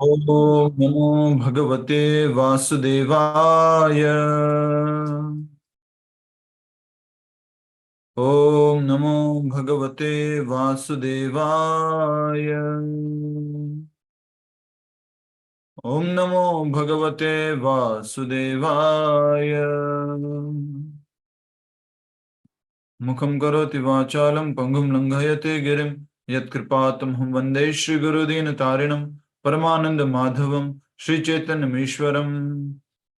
ओम नमो भगवते वासुदेवाय। ओम नमो भगवते वासुदेवाय। ओम नमो भगवते वासुदेवाय। मुखं करोति वाचालं पंगुं लंघयते गिरिं यत्कृपातमहं वन्दे श्रीगुरुदीनतारिणं परमानंद माधवं श्रीचैतन्यमीश्वरं।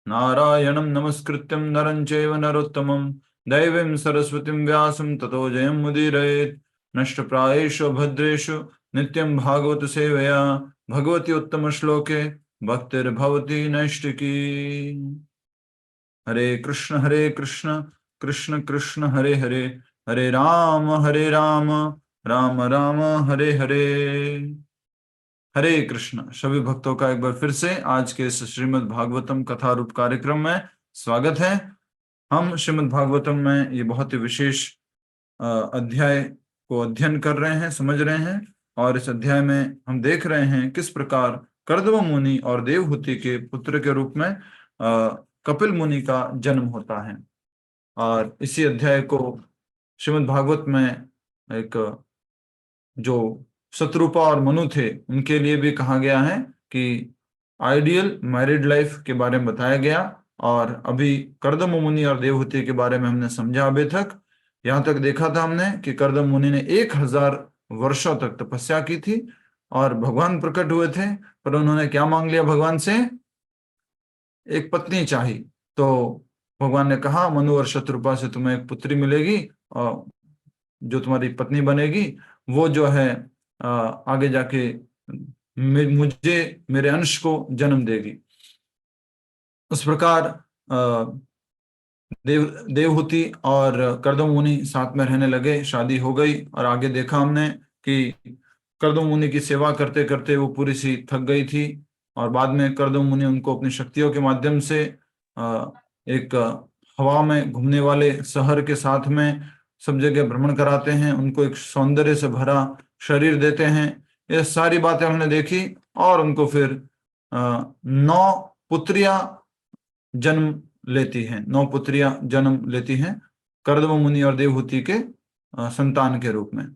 नारायणं नमस्कृत्यं नरं चैव नरोत्तमं दैवीं सरस्वतीं व्यासं ततो जयमुदीरयेत्। नष्टप्रायेषु भद्रेषु नित्यं भागवत सेवया भगवती उत्तमश्लोके भक्तिर्भवति नैष्टिकी। हरे कृष्ण कृष्ण कृष्ण हरे हरे, हरे राम राम राम हरे हरे। हरे कृष्ण। सभी भक्तों का एक बार फिर से आज के इस श्रीमद् भागवतम कथा रूप कार्यक्रम में स्वागत है। हम श्रीमद् भागवतम में ये बहुत ही विशेष अध्याय को अध्ययन कर रहे हैं, समझ रहे हैं। और इस अध्याय में हम देख रहे हैं किस प्रकार कर्दम मुनि और देवहूति के पुत्र के रूप में कपिल मुनि का जन्म होता है। और इसी अध्याय को श्रीमद् भागवत में एक जो शत्रुपा और मनु थे उनके लिए भी कहा गया है कि आइडियल मैरिड लाइफ के बारे में बताया गया। और अभी कर्दम मुनि और देवहूति के बारे में हमने समझा। अभी तक यहाँ तक देखा था हमने कि कर्दम मुनि ने 1000 वर्षों तक तपस्या की थी और भगवान प्रकट हुए थे, पर उन्होंने क्या मांग लिया भगवान से? एक पत्नी चाहिए। तो भगवान ने कहा मनु और शत्रुपा से तुम्हें एक पुत्री मिलेगी और जो तुम्हारी पत्नी बनेगी वो जो है आगे जाके मुझे मेरे अंश को जन्म देगी। उस प्रकार देवहूति और कर्दम मुनि साथ में रहने लगे, शादी हो गई। और आगे देखा हमने कि कर्दम मुनि की सेवा करते करते वो पूरी सी थक गई थी और बाद में कर्दम मुनि उनको अपनी शक्तियों के माध्यम से एक हवा में घूमने वाले शहर के साथ में सब जगह भ्रमण कराते हैं, उनको एक सौंदर्य से भरा शरीर देते हैं। ये सारी बातें हमने देखी और उनको फिर 9 पुत्रियां जन्म लेती हैं, 9 पुत्रियां जन्म लेती हैं कर्दम मुनि और देवहूति के संतान के रूप में।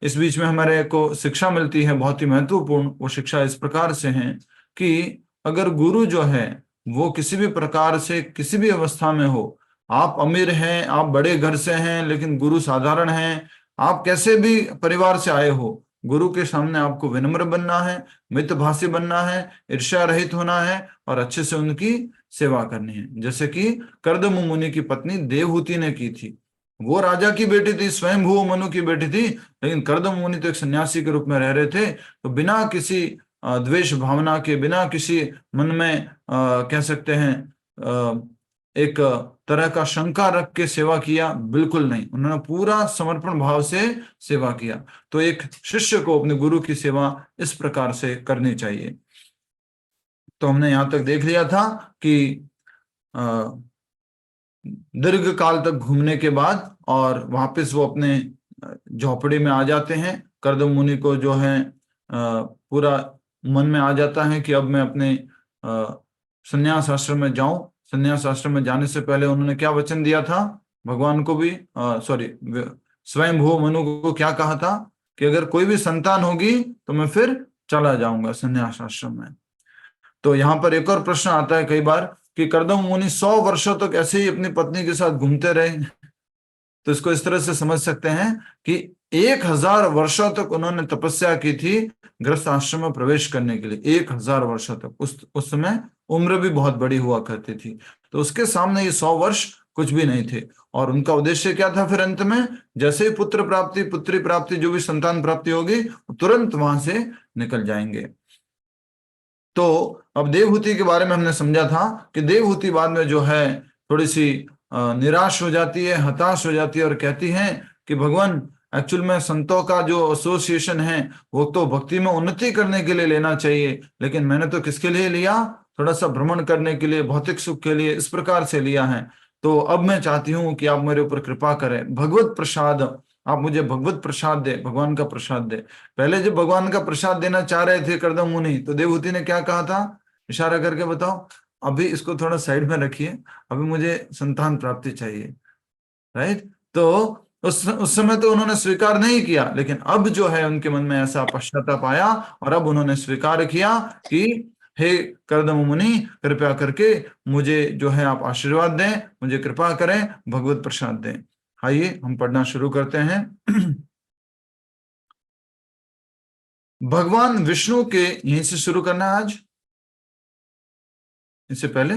इस बीच में हमारे को शिक्षा मिलती है बहुत ही महत्वपूर्ण। वो शिक्षा इस प्रकार से है कि अगर गुरु जो है वो किसी भी प्रकार से किसी भी अवस्था में हो, आप अमीर हैं, आप बड़े घर से हैं, लेकिन गुरु साधारण हैं, आप कैसे भी परिवार से आए हो, गुरु के सामने आपको विनम्र बनना है, मितभाषी बनना है, ईर्ष्या रहित होना है और अच्छे से उनकी सेवा करनी है। जैसे कि कर्दम मुनि की पत्नी देवहूति ने की थी। वो राजा की बेटी थी, स्वयंभू मनु की बेटी थी, लेकिन कर्दम मुनि तो एक सन्यासी के रूप में रह रहे थे। तो बिना किसी द्वेष भावना के, बिना किसी मन में कह सकते हैं एक तरह का शंका रख के सेवा किया, बिल्कुल नहीं। उन्होंने पूरा समर्पण भाव से सेवा किया। तो एक शिष्य को अपने गुरु की सेवा इस प्रकार से करनी चाहिए। तो हमने यहां तक देख लिया था कि दीर्घ काल तक घूमने के बाद और वापस वो अपने झोपड़ी में आ जाते हैं। कर्दम मुनि को जो है पूरा मन में आ जाता है कि अब मैं अपने संन्यास आश्रम में जाऊं। संन्यास आश्रम में जाने से पहले उन्होंने क्या वचन दिया था भगवान को भी, सॉरी, स्वयं भू मनु को क्या कहा था कि अगर कोई भी संतान होगी तो मैं फिर चला जाऊंगा संन्यास आश्रम में। तो यहाँ पर एक और प्रश्न आता है कई बार कि कर्दम मुनि 100 वर्षों तक ऐसे ही अपनी पत्नी के साथ घूमते रहे। तो इसको इस तरह से समझ सकते हैं कि 1000 वर्षों तक उन्होंने तपस्या की थी गृहस्थ आश्रम में प्रवेश करने के लिए। 1000 वर्षों तक, उस समय उम्र भी बहुत बड़ी हुआ करती थी। तो उसके सामने ये 100 वर्ष कुछ भी नहीं थे। और उनका उद्देश्य क्या था? फिर अंत में जैसे ही पुत्र प्राप्ति, पुत्री प्राप्ति, जो भी संतान प्राप्ति होगी, तुरंत वहां से निकल जाएंगे। तो अब देवहूति के बारे में हमने समझा था कि देवहूति बाद में जो है थोड़ी सी निराश हो जाती है, हताश हो जाती है और कहती है कि भगवान, एक्चुअल में संतों का जो एसोसिएशन है वो तो भक्ति में उन्नति करने के लिए लेना चाहिए, लेकिन मैंने तो किसके लिए लिया? थोड़ा सा भ्रमण करने के लिए, भौतिक सुख के लिए, इस प्रकार से लिया है। तो अब मैं चाहती हूँ कि आप मेरे ऊपर कृपा करें, भगवत प्रसाद आप मुझे भगवत प्रसाद दे, भगवान का प्रसाद दे। पहले जब भगवान का प्रसाद देना चाह रहे थे कर्दम मुनि, तो देवहूति ने क्या कहा था? इशारा करके बताओ। अभी इसको थोड़ा साइड में रखिए, अभी मुझे संतान प्राप्ति चाहिए, राइट? तो उस समय तो उन्होंने स्वीकार नहीं किया, लेकिन अब जो है उनके मन में ऐसा पश्चाताप आया और अब उन्होंने स्वीकार किया कि हे कर्दम मुनि, कृपया करके मुझे जो है आप आशीर्वाद दें, मुझे कृपा करें, भगवत प्रसाद दें। आइए हम पढ़ना शुरू करते हैं। भगवान विष्णु के, यहीं से शुरू करना है आज, इससे पहले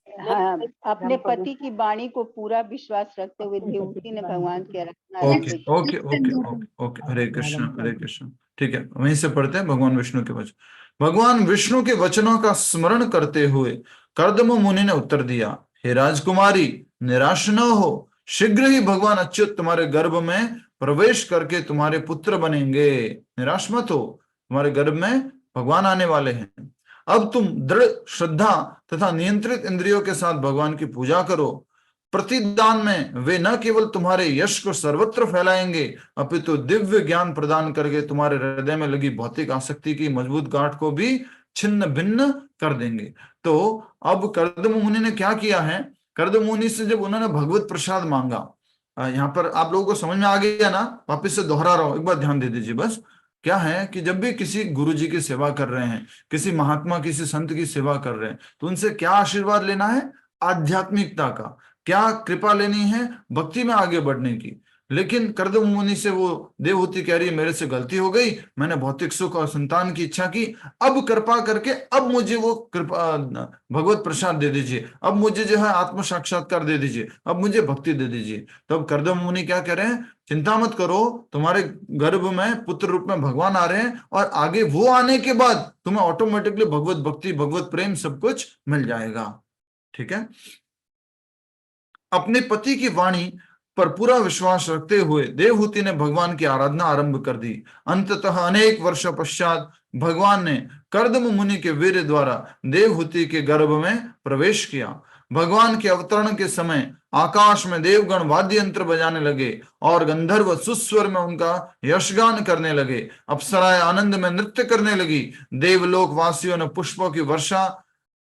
हाँ, अपने पति की वाणी को पूरा विश्वास रखते हुए देवहूति ने भगवान के okay okay okay okay okay, हरे कृष्ण हरे कृष्ण। ठीक है, वहीं से पढ़ते हैं भगवान विष्णु के वचन। भगवान विष्णु के वचनों का स्मरण करते हुए कर्दम मुनि ने उत्तर दिया, हे राजकुमारी, निराश न हो, शीघ्र ही भगवान अच्युत तुम्हारे गर्भ में प्रवेश करके तुम्हारे पुत्र बनेंगे। निराश मत हो, तुम्हारे गर्भ में भगवान आने वाले हैं। अब तुम दृढ़ श्रद्धा तथा नियंत्रित इंद्रियों के साथ भगवान की पूजा करो। प्रतिदान में वे न केवल तुम्हारे यश को सर्वत्र फैलाएंगे, अपितु दिव्य ज्ञान प्रदान करके तुम्हारे हृदय में लगी भौतिक आसक्ति की मजबूत गांठ को भी छिन्न भिन्न कर देंगे। तो अब कर्दम मुनि ने क्या किया है? कर्दम मुनि से जब उन्होंने भगवत प्रसाद मांगा, यहाँ पर आप लोगों को समझ में आ गया ना? वापिस से दोहरा रहा हूं, एक बार ध्यान दे दीजिए बस। क्या है कि जब भी किसी गुरु जी की सेवा कर रहे हैं, किसी महात्मा किसी संत की सेवा कर रहे हैं, तो उनसे क्या आशीर्वाद लेना है? आध्यात्मिकता का। क्या कृपा लेनी है? भक्ति में आगे बढ़ने की। लेकिन कर्दम मुनि से वो देवहूति कह रही है, मेरे से गलती हो गई, मैंने भौतिक सुख और संतान की इच्छा की, अब कृपा करके अब मुझे वो कृपा भगवत प्रसाद दे दीजिए, अब मुझे जो है आत्म साक्षात्कार दे दीजिए, अब मुझे भक्ति दे दीजिए। तो अब कर्दम मुनि क्या कह रहे हैं? चिंता मत करो, तुम्हारे गर्भ में पुत्र रूप में भगवान आ रहे हैं, और आगे वो आने के बाद तुम्हें ऑटोमेटिकली भगवत भक्ति, भगवत प्रेम सब कुछ मिल जाएगा। ठीक है? अपने पति की वाणी पर पूरा विश्वास रखते हुए देवहूति ने भगवान की आराधना आरंभ कर दी। अंततः अनेक वर्षों पश्चात भगवान ने कर्दम मुनि के वीर्य द्वारा देवहूति के गर्भ में प्रवेश किया। भगवान के अवतरण के समय आकाश में देवगण वाद्य यंत्र बजाने लगे और गंधर्व सुस्वर में उनका यशगान करने लगे। अप्सराएं आनंद में नृत्य करने लगी। देवलोक वासियों ने पुष्पों की वर्षा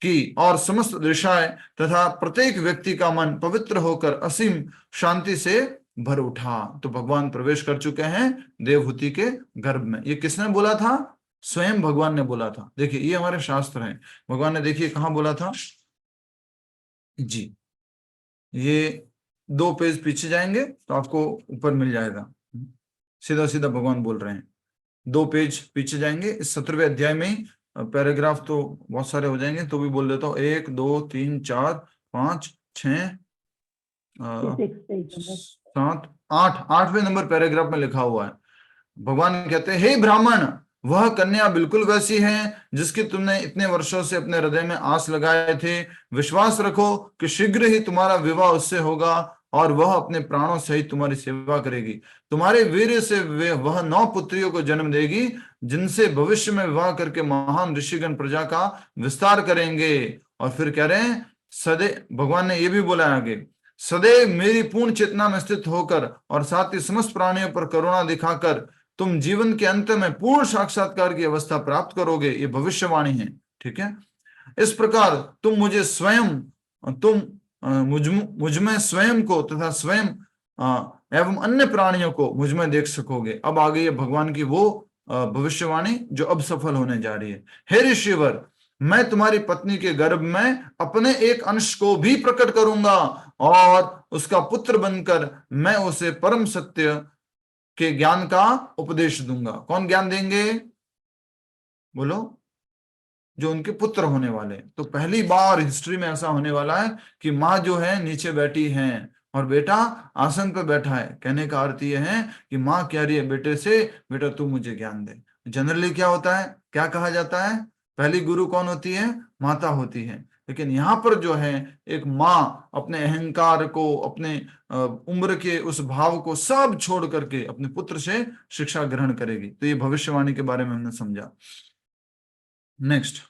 की और समस्त दिशाएं तथा प्रत्येक व्यक्ति का मन पवित्र होकर असीम शांति से भर उठा। तो भगवान प्रवेश कर चुके हैं देवहूति के गर्भ में। ये किसने बोला था? स्वयं भगवान ने बोला था। देखिए, ये हमारे शास्त्र हैं। भगवान ने, देखिए कहां बोला था जी, ये 2 पेज पीछे जाएंगे तो आपको ऊपर मिल जाएगा। सीधा सीधा भगवान बोल रहे हैं। 2 पेज पीछे जाएंगे, इस 17वें अध्याय में ही। पैराग्राफ तो बहुत सारे हो जाएंगे, तो भी बोल देता हूँ। 1 2 3 4 5 6 7 8, 8वें नंबर पैराग्राफ में लिखा हुआ है। भगवान कहते हैं, हे ब्राह्मण, वह कन्या बिल्कुल वैसी है जिसकी तुमने इतने वर्षों से अपने हृदय में आस लगाए थे। विश्वास रखो कि शीघ्र ही तुम्हारा विवाह उससे होगा और वह अपने प्राणों सहित तुम्हारी सेवा करेगी। तुम्हारे वीर्य से वह 9 पुत्रियों को जन्म देगी, जिनसे भविष्य में विवाह करके महान ऋषिगण प्रजा का विस्तार करेंगे। और फिर कह रहे हैं, सदैव, भगवान ने यह भी बोला आगे, सदैव मेरी पूर्ण चेतना में स्थित होकर और साथ ही समस्त प्राणियों पर करुणा दिखाकर तुम जीवन के अंत में पूर्ण साक्षात्कार की अवस्था प्राप्त करोगे। ये भविष्यवाणी है। ठीक है? इस प्रकार तुम मुझे स्वयं, तुम मुझ में स्वयं को तथा स्वयं एवं अन्य प्राणियों को मुझ में देख सकोगे। अब आ गई है भगवान की वो भविष्यवाणी जो अब सफल होने जा रही है। हे ऋषिवर, मैं तुम्हारी पत्नी के गर्भ में अपने एक अंश को भी प्रकट करूंगा और उसका पुत्र बनकर मैं उसे परम सत्य के ज्ञान का उपदेश दूंगा। कौन ज्ञान देंगे? बोलो। जो उनके पुत्र होने वाले। तो पहली बार हिस्ट्री में ऐसा होने वाला है कि माँ जो है नीचे बैठी है और बेटा आसन पर बैठा है। कहने का अर्थ यह है कि माँ कह रही है बेटे से, बेटा तू मुझे ज्ञान दे। जनरली क्या होता है, क्या कहा जाता है? पहली गुरु कौन होती है? माता होती है। लेकिन यहाँ पर जो है एक माँ अपने अहंकार को, अपने उम्र के उस भाव को सब छोड़ करके अपने पुत्र से शिक्षा ग्रहण करेगी। तो ये भविष्यवाणी के बारे में हमने समझा। नेक्स्ट,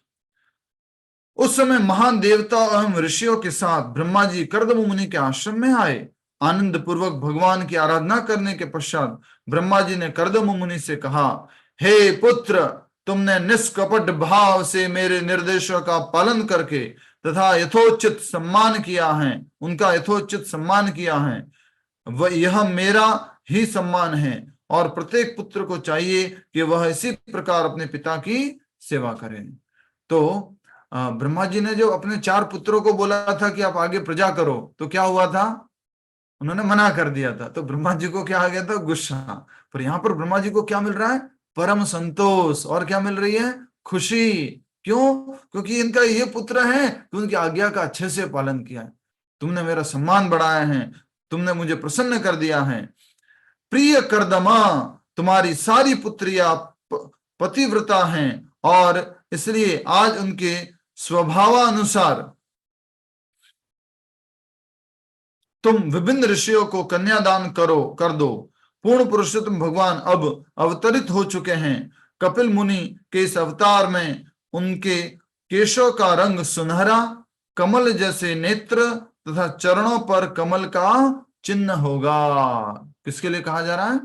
उस समय महान देवता एवं ऋषियों के साथ ब्रह्मा जी कर्दम मुनि के आश्रम में आए। आनंद पूर्वक भगवान की आराधना करने के पश्चात ब्रह्मा जी ने कर्दम मुनि से कहा, हे पुत्र, तुमने निष्कपट भाव से मेरे निर्देशों का पालन करके तथा यथोचित सम्मान किया है, उनका यथोचित सम्मान किया है। वह यह मेरा ही सम्मान है और प्रत्येक पुत्र को चाहिए कि वह इसी प्रकार अपने पिता की सेवा करे। तो ब्रह्मा जी ने जो अपने 4 पुत्रों को बोला था कि आप आगे प्रजा करो, तो क्या हुआ था? उन्होंने मना कर दिया था। तो ब्रह्मा जी को क्या आ गया था? गुस्सा। पर यहाँ पर ब्रह्मा जी को क्या मिल रहा है? परम संतोष। और क्या मिल रही है? खुशी। क्यों? क्योंकि इनका ये पुत्र है कि उनकी आज्ञा का अच्छे से पालन किया है। तुमने मेरा सम्मान बढ़ाया है, तुमने मुझे प्रसन्न कर दिया है। प्रिय कर्दमा, तुम्हारी सारी पुत्रियां पतिव्रता हैं और इसलिए आज उनके स्वभावानुसार तुम विभिन्न ऋषियों को कन्यादान कर दो। पूर्ण पुरुषोत्तम भगवान अब अवतरित हो चुके हैं। कपिल मुनि के इस अवतार में उनके केशों का रंग सुनहरा, कमल जैसे नेत्र तथा चरणों पर कमल का चिन्ह होगा। किसके लिए कहा जा रहा है?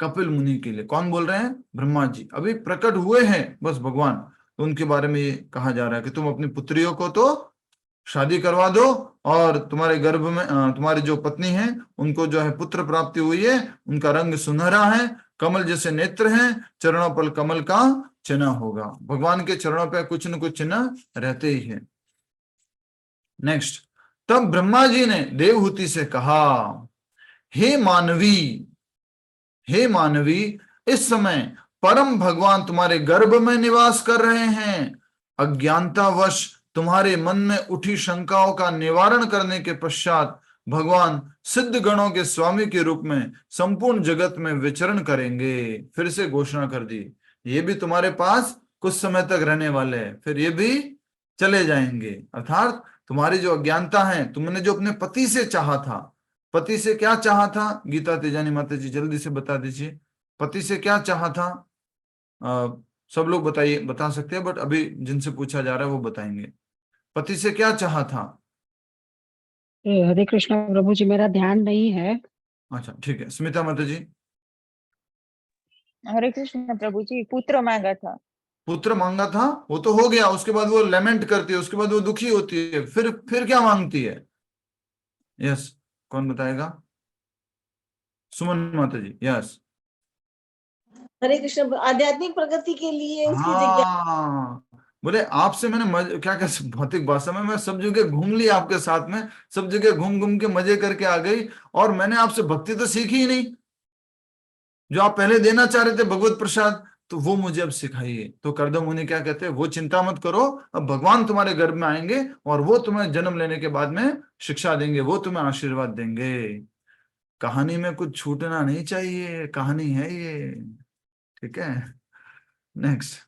कपिल मुनि के लिए। कौन बोल रहे हैं? ब्रह्मा जी। अभी प्रकट हुए हैं बस भगवान, तो उनके बारे में ये कहा जा रहा है कि तुम अपनी पुत्रियों को तो शादी करवा दो और तुम्हारे गर्भ में तुम्हारी जो पत्नी है उनको जो है पुत्र प्राप्ति हुई है, उनका रंग सुनहरा है, कमल जैसे नेत्र हैं, चरणों पर कमल का चिन्ह होगा। भगवान के चरणों पर कुछ न कुछ चिन्ह रहते ही है। नेक्स्ट, तब ब्रह्मा जी ने देवहूति से कहा, हे मानवी, हे मानवी, इस समय परम भगवान तुम्हारे गर्भ में निवास कर रहे हैं। अज्ञानतावश तुम्हारे मन में उठी शंकाओं का निवारण करने के पश्चात भगवान सिद्ध गणों के स्वामी के रूप में संपूर्ण जगत में विचरण करेंगे। फिर से घोषणा कर दी, ये भी तुम्हारे पास कुछ समय तक रहने वाले हैं, फिर ये भी चले जाएंगे। अर्थात तुम्हारी जो अज्ञानता है, तुमने जो अपने पति से चाहा था, पति से क्या चाहा था? गीता तेजानी माता जी जल्दी से बता दीजिए, पति से क्या चाहा था? सब लोग बताइए, बता सकते हैं, बट अभी जिनसे पूछा जा रहा है वो बताएंगे। पति से क्या चाहा था? हरे कृष्ण प्रभु जी, मेरा ध्यान नहीं है। अच्छा ठीक है, स्मिता माता जी। हरे कृष्ण प्रभु जी, पुत्र मांगा था। पुत्र मांगा था, वो तो हो गया। उसके बाद वो लेमेंट करती है, उसके बाद वो दुखी होती है, फिर क्या मांगती है? यस, कौन बताएगा? सुमन माता जी। यस। हरे कृष्ण, आध्यात्मिक प्रगति के लिए उसकी हाँ, बोले आपसे मैंने क्या क्या भौतिक भाषा में मैं सब जगह घूम ली, आपके साथ में सब जगह घूम घूम के मजे करके आ गई, और मैंने आपसे भक्ति तो सीखी ही नहीं। जो आप पहले देना चाह रहे थे भगवत प्रसाद, तो वो मुझे अब सिखाइए। तो कर्दम मुनि क्या कहते हैं, वो चिंता मत करो, अब भगवान तुम्हारे गर्भ में आएंगे और वो तुम्हें जन्म लेने के बाद में शिक्षा देंगे, वो तुम्हें आशीर्वाद देंगे। कहानी में कुछ छूटना नहीं चाहिए, कहानी है ये, ठीक है। नेक्स्ट,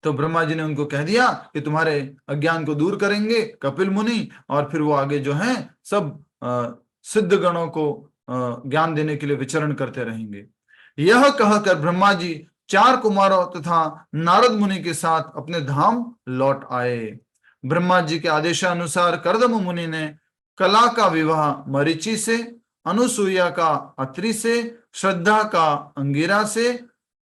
तो ब्रह्मा जी ने उनको कह दिया कि तुम्हारे अज्ञान को दूर करेंगे कपिल मुनि, और फिर वो आगे जो है सब सिद्ध गणों को ज्ञान देने के लिए विचरण करते रहेंगे। यह कहकर ब्रह्मा जी 4 कुमारों तथा नारद मुनि के साथ अपने धाम लौट आए। ब्रह्मा जी के आदेशानुसार कर्दम मुनि ने कला का विवाह मरीचि से, अनुसुईया का अत्रि से, श्रद्धा का अंगिरा से,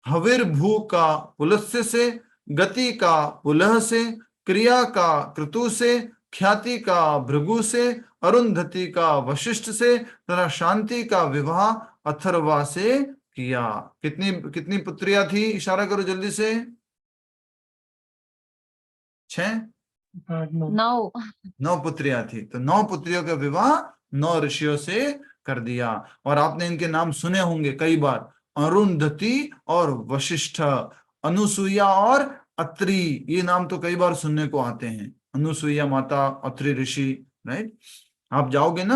हविर्भू का पुलस्त्य से, गति का पुलह से, क्रिया का क्रतु से, ख्याति का भृगु से, अरुंधति का वशिष्ठ से तथा शांति का विवाह अथर्वा से किया। कितनी कितनी पुत्रियां थी? इशारा करो जल्दी से। 6? 9 पुत्रियां थी। तो 9 पुत्रियों का विवाह 9 ऋषियों से कर दिया। और आपने इनके नाम सुने होंगे कई बार, अरुंधति और वशिष्ठ, अनुसुईया और अत्रि, ये नाम तो कई बार सुनने को आते हैं। अनुसुईया माता, अत्रि ऋषि, राइट। आप जाओगे ना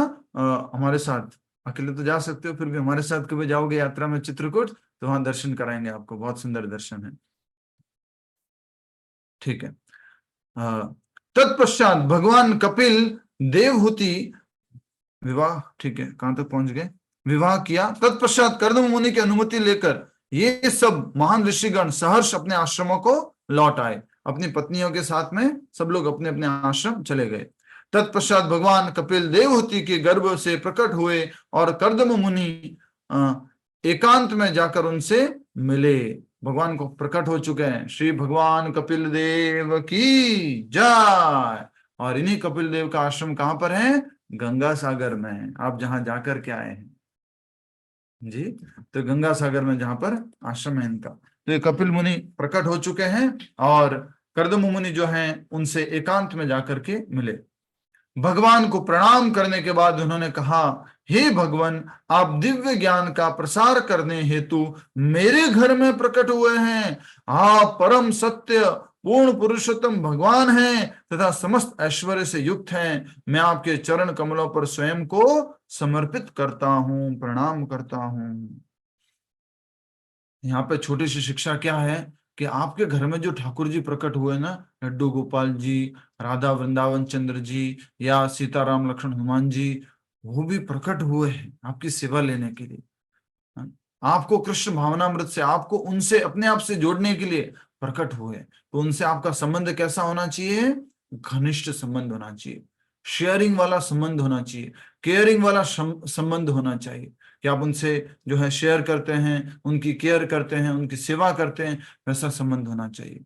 हमारे साथ, अकेले तो जा सकते हो, फिर भी हमारे साथ कभी जाओगे यात्रा में चित्रकूट, तो वहां दर्शन कराएंगे आपको, बहुत सुंदर दर्शन है, ठीक है। तत्पश्चात भगवान कपिल देवहूति विवाह, ठीक है, कहां तक पहुंच गए? विवाह किया। तत्पश्चात कर्दम मुनि की अनुमति लेकर ये सब महान ऋषिगण सहर्ष अपने आश्रमों को लौट आए। अपनी पत्नियों के साथ में सब लोग अपने अपने आश्रम चले गए। तत्पश्चात भगवान कपिल देवहूति के गर्भ से प्रकट हुए और कर्दम मुनि एकांत में जाकर उनसे मिले। भगवान को प्रकट हो चुके हैं। श्री भगवान कपिल देव की जय। और इन्हीं कपिल देव का आश्रम कहां पर है? गंगा सागर में। आप जहां जाकर के आए हैं जी, तो गंगा सागर में जहां पर आश्रम है इनका। तो ये कपिल मुनि प्रकट हो चुके हैं और कर्दम मुनि जो हैं उनसे एकांत में जाकर के मिले। भगवान को प्रणाम करने के बाद उन्होंने कहा, हे भगवान, आप दिव्य ज्ञान का प्रसार करने हेतु मेरे घर में प्रकट हुए हैं। आप परम सत्य पूर्ण पुरुषोत्तम भगवान हैं तथा समस्त ऐश्वर्य से युक्त हैं। मैं आपके चरण कमलों पर स्वयं को समर्पित करता हूं, प्रणाम करता हूं। यहाँ पे छोटी सी शिक्षा क्या है कि आपके घर में जो ठाकुर जी प्रकट हुए ना, लड्डू गोपाल जी, राधा वृंदावन चंद्र जी या सीताराम लक्ष्मण हनुमान जी, वो भी प्रकट हुए हैं आपकी सेवा लेने के लिए, आपको कृष्ण भावनामृत से, आपको उनसे अपने आप से जोड़ने के लिए प्रकट हुए। तो उनसे आपका संबंध कैसा होना चाहिए? घनिष्ठ संबंध होना चाहिए, शेयरिंग वाला संबंध होना चाहिए, केयरिंग वाला संबंध होना चाहिए कि आप उनसे जो है शेयर करते हैं, उनकी केयर करते हैं, उनकी सेवा करते हैं, वैसा संबंध होना चाहिए।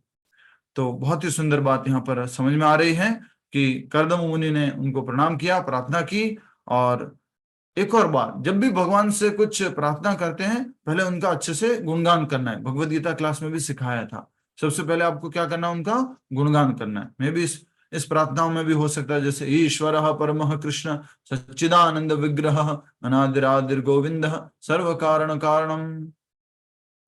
तो बहुत ही सुंदर बात यहाँ पर समझ में आ रही है कि कर्दम मुनि ने उनको प्रणाम किया, प्रार्थना की। और एक और बात, जब भी भगवान से कुछ प्रार्थना करते हैं पहले उनका अच्छे से गुणगान करना है। भगवद गीता क्लास में भी सिखाया था, सबसे पहले आपको क्या करना है? उनका गुणगान करना है। मैं भी इस प्रार्थनाओं में भी हो सकता है जैसे ईश्वर परमः कृष्ण सच्चिदानंद विग्रह अनादिरादिर गोविंद सर्व कारण कारणम,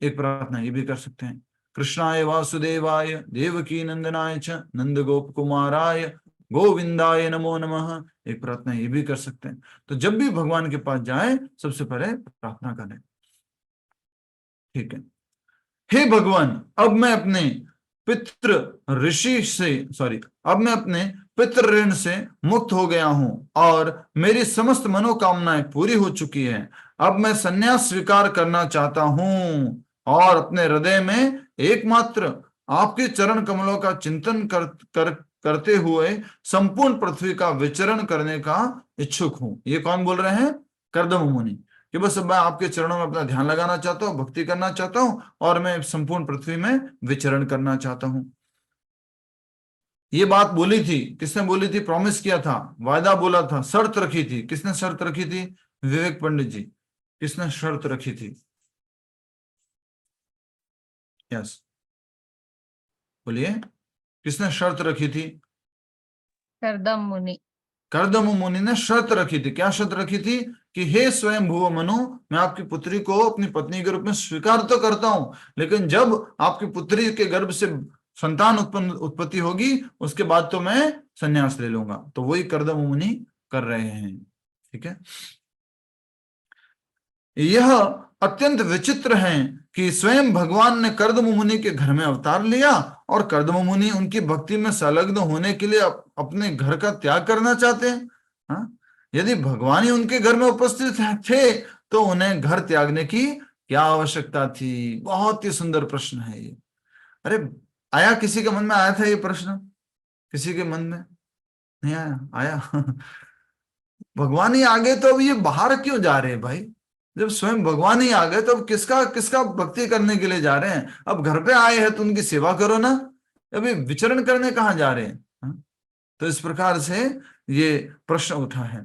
एक प्रार्थना ये भी कर सकते हैं। कृष्णाय वासुदेवाय देवकी नंदनाय च नंद गोप कुमाराय गोविंदाय नमो नमः, एक प्रार्थना ये भी कर सकते हैं। तो जब भी भगवान के पास जाए सबसे पहले प्रार्थना करें, ठीक है। हे भगवान, अब मैं अपने पितृ ऋण से मुक्त हो गया हूं और मेरी समस्त मनोकामनाएं पूरी हो चुकी है। अब मैं संन्यास स्वीकार करना चाहता हूं और अपने हृदय में एकमात्र आपके चरण कमलों का चिंतन करते हुए संपूर्ण पृथ्वी का विचरण करने का इच्छुक हूं। ये कौन बोल रहे हैं? कर्दम मुनि, कि बस अब मैं आपके चरणों में अपना ध्यान लगाना चाहता हूँ, भक्ति करना चाहता हूँ और मैं संपूर्ण पृथ्वी में विचरण करना चाहता हूँ। ये बात बोली थी, किसने बोली थी? प्रॉमिस किया था, वायदा बोला था, शर्त रखी थी। किसने शर्त रखी थी? विवेक पंडित जी। किसने शर्त रखी थी? यस, बोलिए, किसने शर्त रखी थी? कर्दम मुनि। कर्दम मुनि ने शर्त रखी थी। क्या शर्त रखी थी? कि हे स्वयं भुव मनु, मैं आपकी पुत्री को अपनी पत्नी के रूप में स्वीकार तो करता हूं, लेकिन जब आपकी पुत्री के गर्भ से संतान उत्पत्ति होगी उसके बाद तो मैं संन्यास ले लूंगा। तो वही कर्दम मुनि कर रहे हैं, ठीक है। यह अत्यंत विचित्र है कि स्वयं भगवान ने कर्दम मुनि के घर में अवतार लिया और कर्दम मुनि उनकी भक्ति में संलग्न होने के लिए अपने घर का त्याग करना चाहते हैं। हाँ? यदि भगवान ही उनके घर में उपस्थित थे तो उन्हें घर त्यागने की क्या आवश्यकता थी? बहुत ही सुंदर प्रश्न है ये। अरे आया, किसी के मन में आया था ये प्रश्न? किसी के मन में नहीं आया? आया भगवान ही आ गए तो अब ये बाहर क्यों जा रहे हैं भाई? जब स्वयं भगवान ही आ गए तो अब किसका भक्ति करने के लिए जा रहे हैं? अब घर पे आए हैं तो उनकी सेवा करो ना, अभी विचरण करने कहाँ जा रहे हैं? तो इस प्रकार से ये प्रश्न उठा है।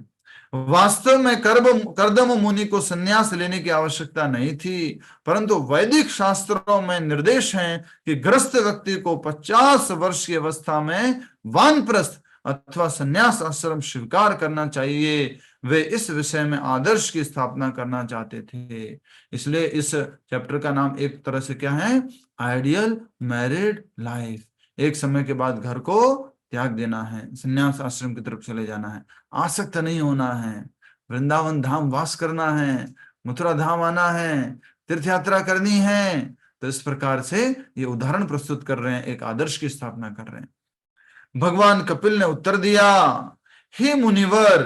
वास्तव में कर्दम मुनि को संन्यास लेने की आवश्यकता नहीं थी, परंतु वैदिक शास्त्रों में निर्देश है कि गृहस्थ व्यक्ति को 50 वर्ष की अवस्था में वानप्रस्थ अथवा संन्यास आश्रम स्वीकार करना चाहिए। वे इस विषय में आदर्श की स्थापना करना चाहते थे। इसलिए इस चैप्टर का नाम एक तरह से क्या है? Ideal married life. एक समय के बाद घर को त्याग देना है, संन्यास आश्रम की तरफ चले जाना है, आसक्त नहीं होना है, वृंदावन धाम वास करना है, मथुरा धाम आना है, तीर्थ यात्रा करनी है। तो इस प्रकार से ये उदाहरण प्रस्तुत कर रहे हैं, एक आदर्श की स्थापना कर रहे हैं। भगवान कपिल ने उत्तर दिया, हे मुनिवर,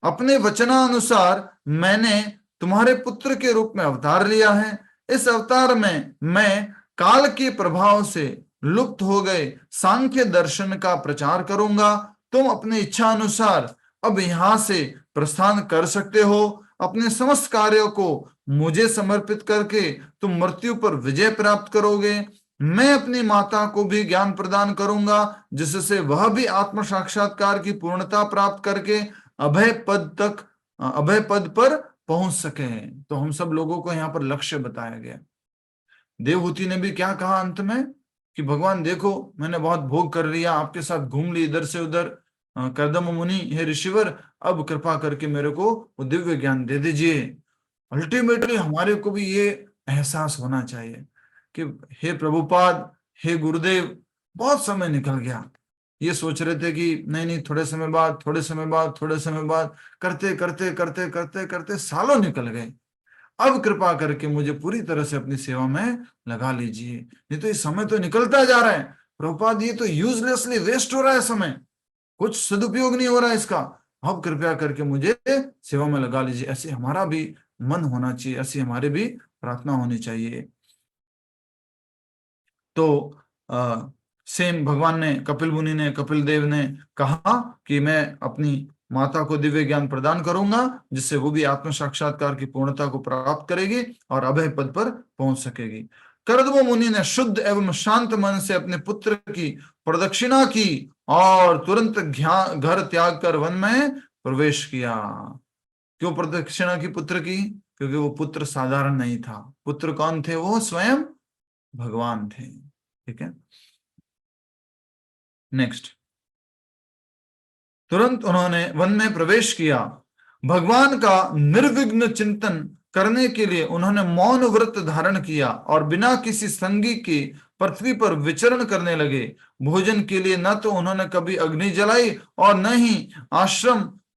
अपने वचनानुसार मैंने तुम्हारे पुत्र के रूप में अवतार लिया है। इस अवतार में मैं काल के प्रभाव से लुप्त हो गए सांख्य दर्शन का प्रचार करूंगा। तुम अपनी इच्छा अनुसार अब यहां से प्रस्थान कर सकते हो। अपने समस्त कार्यों को मुझे समर्पित करके तुम मृत्यु पर विजय प्राप्त करोगे। मैं अपनी माता को भी ज्ञान प्रदान करूंगा, जिससे वह भी आत्म साक्षात्कार की पूर्णता प्राप्त करके अभय पद पर पहुंच सके। तो हम सब लोगों को यहाँ पर लक्ष्य बताया गया। देवहूति ने भी क्या कहा अंत में कि भगवान देखो, मैंने बहुत भोग कर लिया, आपके साथ घूम ली इधर से उधर। कर्दम मुनि, हे ऋषिवर, अब कृपा करके मेरे को वो दिव्य ज्ञान दे दीजिए। अल्टीमेटली हमारे को भी ये एहसास होना चाहिए कि हे प्रभुपाद, हे गुरुदेव, बहुत समय निकल गया, ये सोच रहे थे कि नहीं नहीं थोड़े समय बाद, थोड़े समय बाद, थोड़े समय बाद, करते करते करते करते करते सालों निकल गए। अब कृपा करके मुझे पूरी तरह से अपनी सेवा में लगा लीजिए, नहीं तो ये समय तो निकलता जा रहा है प्रभुपाद, ये तो यूजलेसली वेस्ट हो रहा है समय, कुछ सदुपयोग नहीं हो रहा है इसका। अब कृपया करके मुझे सेवा में लगा लीजिए। ऐसे हमारा भी मन होना चाहिए, ऐसी हमारी भी प्रार्थना होनी चाहिए। तो सेम भगवान ने, कपिल मुनि ने, कपिल देव ने कहा कि मैं अपनी माता को दिव्य ज्ञान प्रदान करूंगा, जिससे वो भी आत्म साक्षात्कार की पूर्णता को प्राप्त करेगी और अभय पद पर पहुंच सकेगी। कर्दम मुनि ने शुद्ध एवं शांत मन से अपने पुत्र की प्रदक्षिणा की और तुरंत घर त्याग कर वन में प्रवेश किया। क्यों प्रदक्षिणा की पुत्र की? क्योंकि वो पुत्र साधारण नहीं था। पुत्र कौन थे? वो स्वयं भगवान थे। ठीक है, नेक्स्ट। तुरंत उन्होंने वन में प्रवेश किया। भगवान का निर्विघ्न चिंतन करने के लिए उन्होंने मौन व्रत धारण किया और बिना किसी संगी के पृथ्वी पर विचरण करने लगे। भोजन के लिए न तो उन्होंने कभी अग्नि जलाई और न ही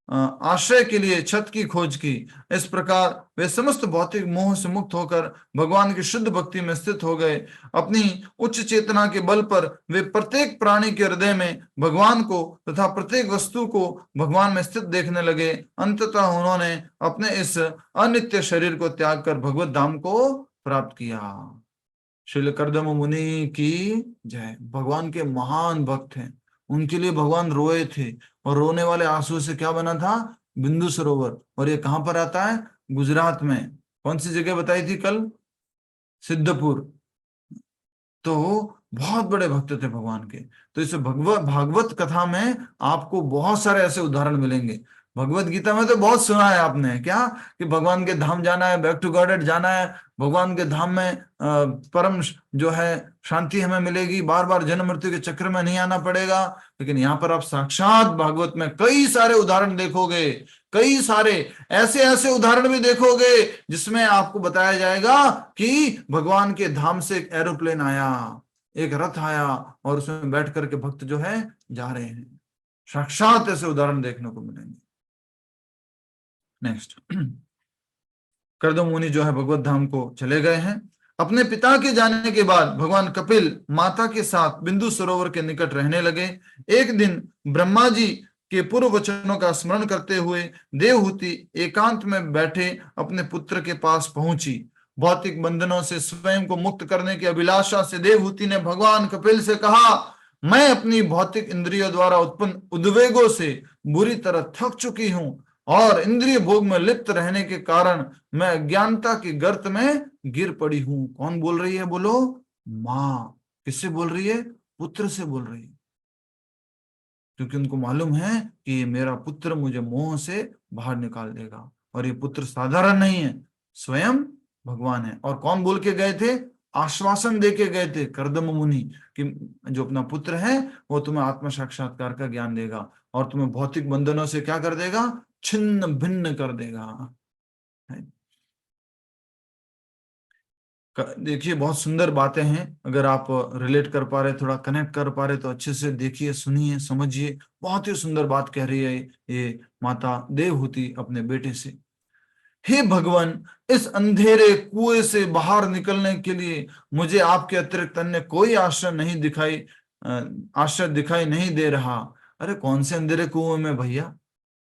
आश्रय के लिए छत की खोज की। इस प्रकार वे समस्त भौतिक मोह से मुक्त होकर भगवान की शुद्ध भक्ति में स्थित हो गए। अपनी उच्च चेतना के बल पर वे प्रत्येक प्राणी के हृदय में भगवान को तथा प्रत्येक वस्तु को भगवान में स्थित देखने लगे। अंततः उन्होंने अपने इस अनित्य शरीर को त्याग कर भगवत धाम को प्राप्त किया। श्रील कर्दम मुनि की जय। भगवान के महान भक्त हैं, उनके लिए भगवान रोए थे और रोने वाले आंसू से क्या बना था? बिंदु सरोवर। और ये कहां पर आता है? गुजरात में। कौन सी जगह बताई थी कल? सिद्धपुर। तो बहुत बड़े भक्त थे भगवान के। तो इस भागवत कथा में आपको बहुत सारे ऐसे उदाहरण मिलेंगे। भगवत गीता में तो बहुत सुना है आपने, क्या कि भगवान के धाम जाना है, बैक टू गॉड जाना है, भगवान के धाम में परम जो है शांति हमें मिलेगी, बार बार जन्म मृत्यु के चक्र में नहीं आना पड़ेगा। लेकिन यहाँ पर आप साक्षात भागवत में कई सारे उदाहरण देखोगे, कई सारे ऐसे ऐसे उदाहरण भी देखोगे जिसमें आपको बताया जाएगा कि भगवान के धाम से एक एरोप्लेन आया, एक रथ आया और उसमें बैठ करके भक्त जो है जा रहे हैं। साक्षात ऐसे उदाहरण देखने को मिलेंगे। नेक्स्ट। कर्दम मुनि जो है भगवत धाम को चले गए हैं। अपने पिता के जाने के बाद भगवान कपिल माता के साथ बिंदु सरोवर के निकट रहने लगे। एक दिन ब्रह्मा जी के पूर्व वचनों का स्मरण करते हुए देवहूति एकांत में बैठे अपने पुत्र के पास पहुंची। भौतिक बंधनों से स्वयं को मुक्त करने की अभिलाषा से देवहूति ने भगवान कपिल से कहा, मैं अपनी भौतिक इंद्रियों द्वारा उत्पन्न उद्वेगों से बुरी तरह थक चुकी हूं और इंद्रिय भोग में लिप्त रहने के कारण मैं अज्ञानता की गर्त में गिर पड़ी हूं। कौन बोल रही है? बोलो, माँ। किससे बोल रही है? पुत्र से बोल रही है, क्योंकि उनको मालूम है कि ये मेरा पुत्र मुझे मोह से बाहर निकाल देगा। और ये पुत्र साधारण नहीं है, स्वयं भगवान है। और कौन बोल के गए थे? आश्वासन दे के गए थे कर्दम मुनि कि जो अपना पुत्र है वो तुम्हें आत्म साक्षात्कार का ज्ञान देगा और तुम्हें भौतिक बंधनों से क्या कर देगा? छिन्न भिन्न कर देगा। देखिए, बहुत सुंदर बातें हैं। अगर आप रिलेट कर पा रहे, थोड़ा कनेक्ट कर पा रहे तो अच्छे से देखिए, सुनिए, समझिए। बहुत ही सुंदर बात कह रही है ये माता देवहूति अपने बेटे से। हे भगवान, इस अंधेरे कुएं से बाहर निकलने के लिए मुझे आपके अतिरिक्त अन्य कोई आश्रय दिखाई नहीं दे रहा। अरे कौन से अंधेरे कुएं में भैया?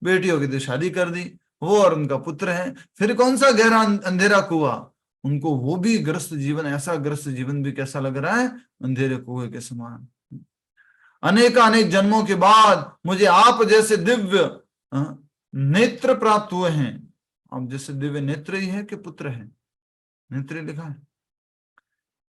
बेटियों की तो शादी कर दी, वो और उनका पुत्र है, फिर कौन सा गहरा अंधेरा कुआं? उनको वो भी ग्रस्त जीवन, ऐसा ग्रस्त जीवन भी कैसा लग रहा है, अंधेरे कुएं के समान। अनेक जन्मों के बाद मुझे आप जैसे दिव्य नेत्र प्राप्त हुए हैं। अब जैसे दिव्य नेत्र ही है कि पुत्र है, नेत्र लिखा है।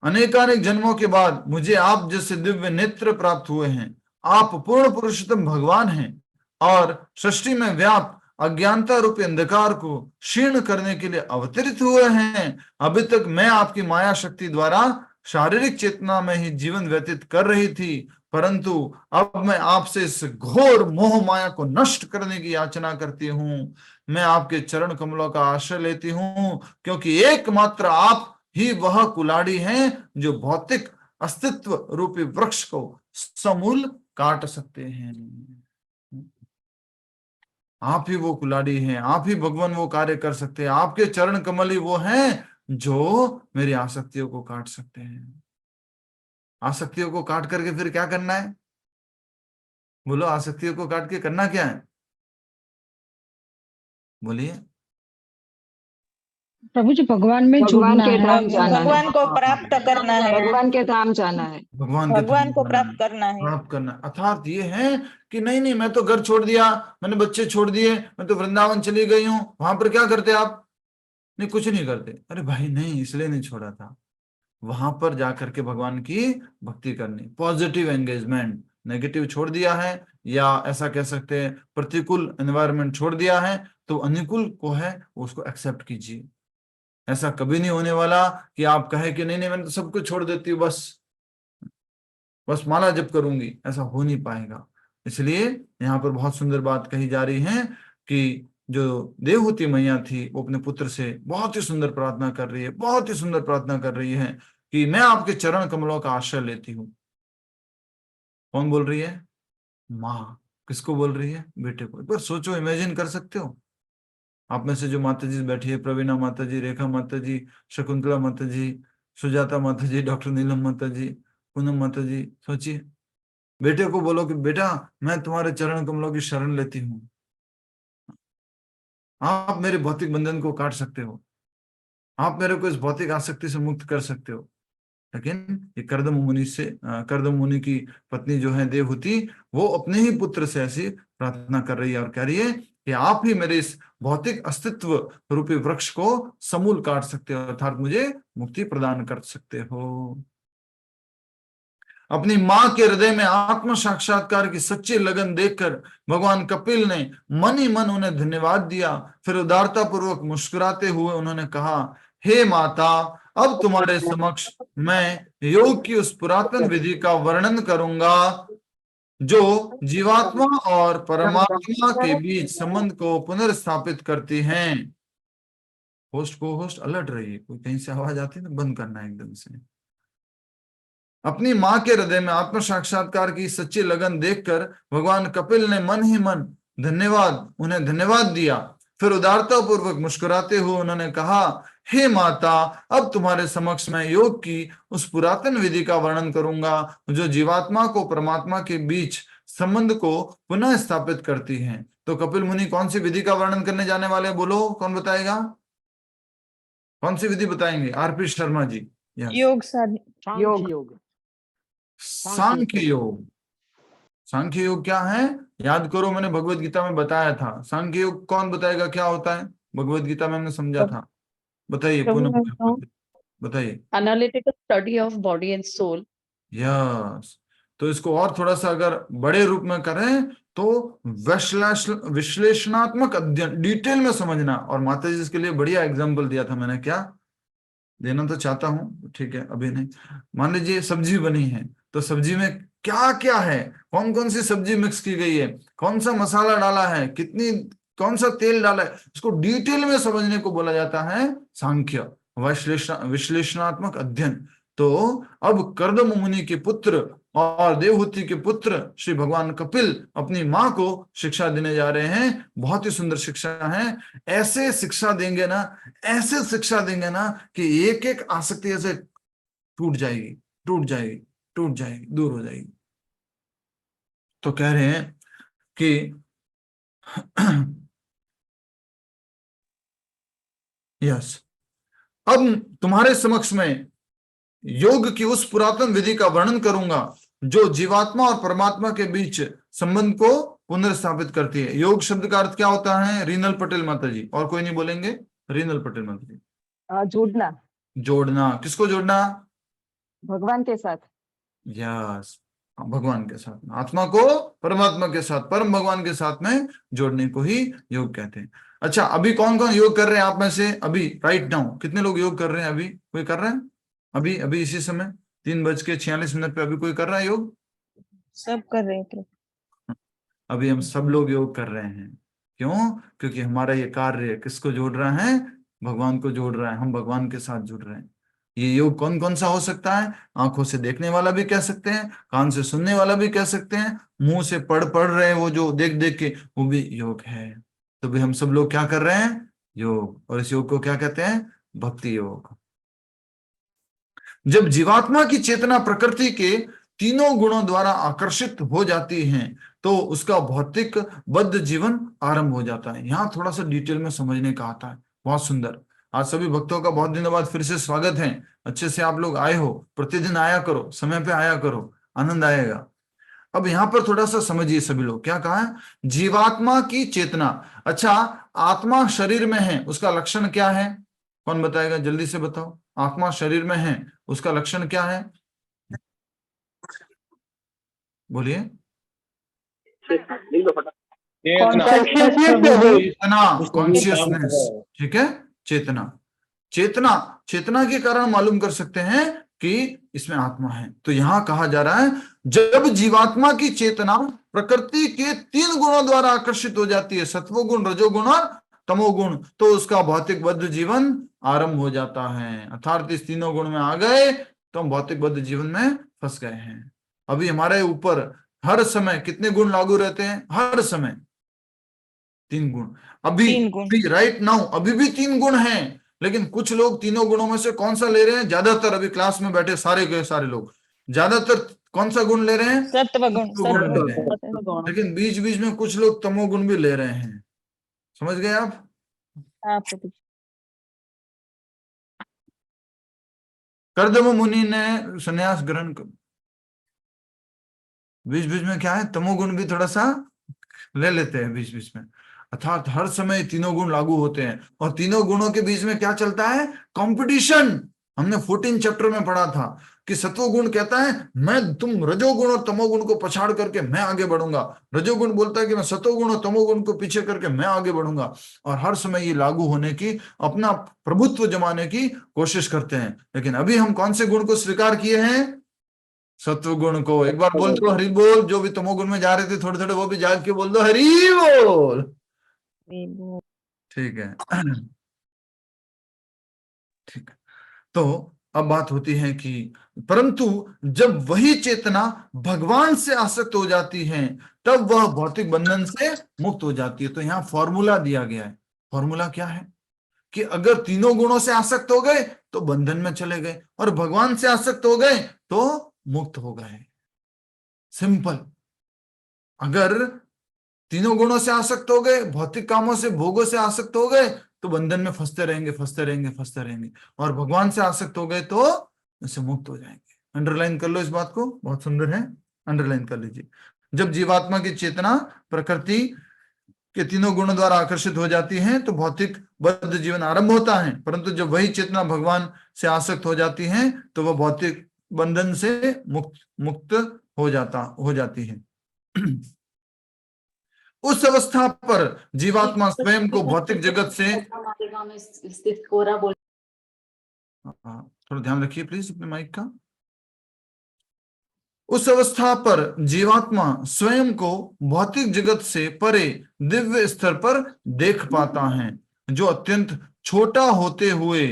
अनेक जन्मों के बाद मुझे आप जैसे दिव्य नेत्र प्राप्त हुए हैं। आप पूर्ण पुरुषोत्तम भगवान हैं और सृष्टि में व्याप्त अज्ञानता रूपी अंधकार को क्षीण करने के लिए अवतरित हुए हैं। अभी तक मैं आपकी माया शक्ति द्वारा शारीरिक चेतना में ही जीवन व्यतीत कर रही थी, परंतु अब मैं आपसे इस घोर मोह माया को नष्ट करने की याचना करती हूँ। मैं आपके चरण कमलों का आश्रय लेती हूँ, क्योंकि एकमात्र आप ही वह कुलाड़ी हैं जो भौतिक अस्तित्व रूपी वृक्ष को समूल काट सकते हैं। आप ही वो कुलाड़ी हैं, आप ही भगवान वो कार्य कर सकते हैं। आपके चरण कमल ही वो हैं जो मेरी आसक्तियों को काट सकते हैं। आसक्तियों को काट करके फिर क्या करना है? बोलो, आसक्तियों को काट के करना क्या है? बोलिए। प्रभु जी भगवान में जुड़ना है, भगवान को प्राप्त करना है, भगवान के धाम जाना है, भगवान को प्राप्त करना है। प्राप्त करना अर्थात ये है कि नहीं नहीं, मैं तो घर छोड़ दिया, मैंने बच्चे छोड़ दिए, मैं तो वृंदावन चली गई हूँ। वहां पर क्या करते आप? नहीं, कुछ नहीं करते। अरे भाई नहीं, इसलिए नहीं छोड़ा था। वहां पर जाकर के भगवान की भक्ति करनी, पॉजिटिव एंगेजमेंट। नेगेटिव छोड़ दिया है, या ऐसा कह सकते हैं प्रतिकूल एनवायरनमेंट छोड़ दिया है, तो अनुकूल को है उसको एक्सेप्ट कीजिए। ऐसा कभी नहीं होने वाला कि आप कहे कि नहीं नहीं, मैंने तो सब कुछ छोड़ देती हूँ, बस माला जप करूंगी। ऐसा हो नहीं पाएगा। इसलिए यहाँ पर बहुत सुंदर बात कही जा रही है कि जो देवहूति मैया थी वो अपने पुत्र से बहुत ही सुंदर प्रार्थना कर रही है, बहुत ही सुंदर प्रार्थना कर रही है कि मैं आपके चरण कमलों का आश्रय लेती हूँ। कौन बोल रही है? माँ। किसको बोल रही है? बेटे को। एक बार सोचो, इमेजिन कर सकते हो? आप में से जो माता जी बैठी है, प्रवीणा माता जी, रेखा माता जी, शकुंतला माता जी, सुजाता माता जी, डॉक्टर नीलम माता जी, पूनम माता जी, सोचिए। बेटे को बोलो कि बेटा मैं तुम्हारे चरण कमलों की शरण लेती हूँ, आप मेरे भौतिक बंधन को काट सकते हो, आप मेरे को इस भौतिक आसक्ति से मुक्त कर सकते हो। लेकिन ये कर्दम मुनि की पत्नी जो है देवहूति, वो अपने ही पुत्र से ऐसी प्रार्थना कर रही है और कह रही है कि आप ही मेरे इस भौतिक अस्तित्व रूपी वृक्ष को समूल काट सकते हो, अर्थात मुझे मुक्ति प्रदान कर सकते हो। अपनी मां के हृदय में आत्म साक्षात्कार की सच्ची लगन देखकर भगवान कपिल ने मन ही मन उन्हें धन्यवाद दिया। फिर उदारता पूर्वक मुस्कुराते हुए उन्होंने कहा, हे माता, अब तुम्हारे समक्ष मैं योग की उस पुरातन विधि का वर्णन करूंगा जो जीवात्मा और परमात्मा के बीच संबंध को पुनर्स्थापित करती हैं। होस्ट को होस्ट अलर्ट रहिए, कोई कहीं से आवाज आती है तो बंद करना है एकदम से। अपनी मां के हृदय में आत्म साक्षात्कार की सच्ची लगन देखकर भगवान कपिल ने मन ही मन उन्हें धन्यवाद दिया। फिर उदारता पूर्वक मुस्कुराते हुए उन्होंने कहा, हे माता, अब तुम्हारे समक्ष मैं योग की उस पुरातन विधि का वर्णन करूंगा जो जीवात्मा को परमात्मा के बीच संबंध को पुनः स्थापित करती है। तो कपिल मुनि कौन सी विधि का वर्णन करने जाने वाले हैं? बोलो, कौन बताएगा? कौन सी विधि बताएंगे? आरपी शर्मा जी। योग सांख्य योग। सांख्य योग क्या है? याद करो, मैंने भगवत गीता में बताया था। सांख्य योग कौन बताएगा क्या होता है? भगवत गीता में हमने समझा था। बताइए पूनम, बताइए। Analytical study of body and soul. Yes. तो इसको और थोड़ा सा अगर बड़े रूप में करें तो विश्लेषणात्मक अध्ययन, डिटेल में समझना। और माता जी इसके लिए बढ़िया एग्जाम्पल दिया था मैंने, क्या देना तो चाहता हूं, ठीक है अभी नहीं। मान लीजिए सब्जी बनी है, तो सब्जी में क्या क्या है, कौन कौन सी सब्जी मिक्स की गई है, कौन सा मसाला डाला है, कौन सा तेल डाला है, इसको डिटेल में समझने को बोला जाता है सांख्य, विश्लेषणात्मक अध्ययन। तो अब कर्दम मुनि के पुत्र और देवहूति के पुत्र श्री भगवान कपिल अपनी मां को शिक्षा देने जा रहे हैं। बहुत ही सुंदर शिक्षा है। ऐसे शिक्षा देंगे ना, ऐसे शिक्षा देंगे ना कि एक एक आसक्ति ऐसे टूट जाएगी, टूट जाएगी, टूट जाएगी, दूर हो जाएगी। तो कह रहे हैं कि यस, अब तुम्हारे समक्ष में योग की उस पुरातन विधि का वर्णन करूंगा जो जीवात्मा और परमात्मा के बीच संबंध को पुनर्स्थापित करती है। योग शब्द का अर्थ क्या होता है? रीनल पटेल माता जी, और कोई नहीं बोलेंगे? रीनल पटेल माता जी। जोड़ना, जोड़ना। किसको जोड़ना? भगवान के साथ। यस, भगवान के साथ, आत्मा को परमात्मा के साथ, परम भगवान के साथ में जोड़ने को ही योग कहते हैं। अच्छा, अभी कौन कौन योग कर रहे हैं आप में से? अभी राइट नाउ कितने लोग योग कर रहे हैं? अभी कोई कर रहा है? अभी अभी इसी समय 3:46 पे अभी कोई कर रहा है योग? सब कर रहे थे। अभी हम सब लोग योग कर रहे हैं। क्यों? क्योंकि हमारा ये कार्य किसको जोड़ रहा है? भगवान को जोड़ रहा है। हम भगवान के साथ जुड़ रहे हैं। ये योग कौन कौन सा हो सकता है? आंखों से देखने वाला भी कह सकते हैं, कान से सुनने वाला भी कह सकते हैं, मुंह से पढ़ रहे हैं वो जो देख देख के, वो भी योग है। तो भी हम सब लोग क्या कर रहे हैं? योग। और इस योग को क्या कहते हैं? भक्ति योग। जब जीवात्मा की चेतना प्रकृति के तीनों गुणों द्वारा आकर्षित हो जाती है तो उसका भौतिक बद्ध जीवन आरंभ हो जाता है। यहाँ थोड़ा सा डिटेल में समझने का आता है। बहुत सुंदर। आज सभी भक्तों का बहुत दिनों बाद फिर से स्वागत है। अच्छे से आप लोग आए हो, प्रतिदिन आया करो, समय पे आया करो, आनंद आएगा। अब यहाँ पर थोड़ा सा समझिए सभी लोग, क्या कहा है? जीवात्मा की चेतना। अच्छा, आत्मा शरीर में है, उसका लक्षण क्या है? कौन बताएगा? जल्दी से बताओ। आत्मा शरीर में है, उसका लक्षण क्या है? बोलिए। चेतना, कॉन्शियसनेस। ठीक है, चेतना। चेतना, चेतना के कारण मालूम कर सकते हैं कि इसमें आत्मा है। तो यहां कहा जा रहा है जब जीवात्मा की चेतना प्रकृति के 3 गुणों द्वारा आकर्षित हो जाती है, सत्वगुण, रजोगुण और तमोगुण, तो उसका भौतिक बद्ध जीवन आरंभ हो जाता है। अर्थात इस तीनों गुण में आ गए तो हम भौतिक बद्ध जीवन में फंस गए हैं। अभी हमारे ऊपर हर समय कितने गुण लागू रहते हैं? हर समय 3 गुण। अभी राइट नाउ अभी भी 3 गुण हैं, लेकिन कुछ लोग तीनों गुणों में से कौन सा ले रहे हैं? ज्यादातर अभी क्लास में बैठे सारे के सारे लोग ज्यादातर कौन सा गुण ले रहे हैं? सत्वगुण। गुण ले रहे हैं। लेकिन बीच बीच में कुछ लोग तमोगुण भी ले रहे हैं। समझ गए आप? कर्दम मुनि ने संन्यास ग्रहण कर, बीच बीच में क्या है? तमोगुण भी थोड़ा सा ले लेते हैं बीच बीच में। अर्थात हर समय तीनों गुण लागू होते हैं और तीनों गुणों के बीच में क्या चलता है? कंपटीशन। हमने 14 चैप्टर में पढ़ा था कि सत्वगुण कहता है मैं तुम रजोगुण और तमोगुण को पछाड़ करके मैं आगे बढ़ूंगा, रजोगुण बोलता है कि मैं सत्वगुण और तमोगुण को पीछे करके मैं आगे बढ़ूंगा। और हर समय ये लागू होने की, अपना प्रभुत्व जमाने की कोशिश करते हैं। लेकिन अभी हम कौन से गुण को स्वीकार किए हैं? सत्वगुण को। एक बार बोल दो हरि बोल। जो भी तमोगुण में जा रहे थे थोड़े थोड़े, वो भी जाग के बोल दो हरि बोल। ठीक है, ठीक। तो अब बात होती है कि परंतु जब वही चेतना भगवान से आसक्त हो जाती है तब वह भौतिक बंधन से मुक्त हो जाती है। तो यहाँ फॉर्मूला दिया गया है। फॉर्मूला क्या है? कि अगर तीनों गुणों से आसक्त हो गए तो बंधन में चले गए, और भगवान से आसक्त हो गए तो मुक्त हो गए। सिंपल। अगर तीनों गुणों से आसक्त हो गए, भौतिक कामों से, भोगों से आसक्त हो गए तो बंधन में फंसते रहेंगे, फंसते रहेंगे, फंसते रहेंगे। और भगवान से आसक्त हो गए तो इससे मुक्त हो जाएंगे। अंडरलाइन कर लो इस बात को, बहुत सुंदर है, अंडरलाइन कर लीजिए। जब जीवात्मा की चेतना प्रकृति के तीनों गुणों द्वारा आकर्षित हो जाती है तो भौतिक बद्ध जीवन आरंभ होता है, परंतु जब वही चेतना भगवान से आसक्त हो जाती है तो वह भौतिक बंधन से मुक्त हो जाती है। उस अवस्था पर जीवात्मा स्वयं को भौतिक जगत से, थोड़ा ध्यान रखिए प्लीज अपने माइक का। उस अवस्था पर जीवात्मा स्वयं को भौतिक जगत से परे दिव्य स्तर पर देख पाता है, जो अत्यंत छोटा होते हुए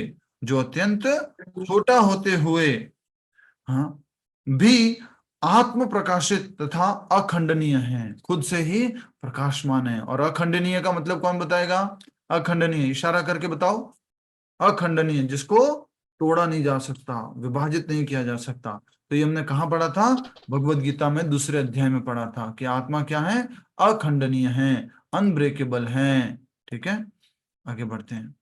भी आत्म प्रकाशित तथा अखंडनीय है। खुद से ही प्रकाशमान है। और अखंडनीय का मतलब कौन बताएगा? अखंडनीय इशारा करके बताओ। अखंडनीय, जिसको तोड़ा नहीं जा सकता, विभाजित नहीं किया जा सकता। तो ये हमने कहाँ पढ़ा था? भगवत गीता में 2 अध्याय में पढ़ा था कि आत्मा क्या है? अखंडनीय है, अनब्रेकेबल है। ठीक है, आगे बढ़ते हैं।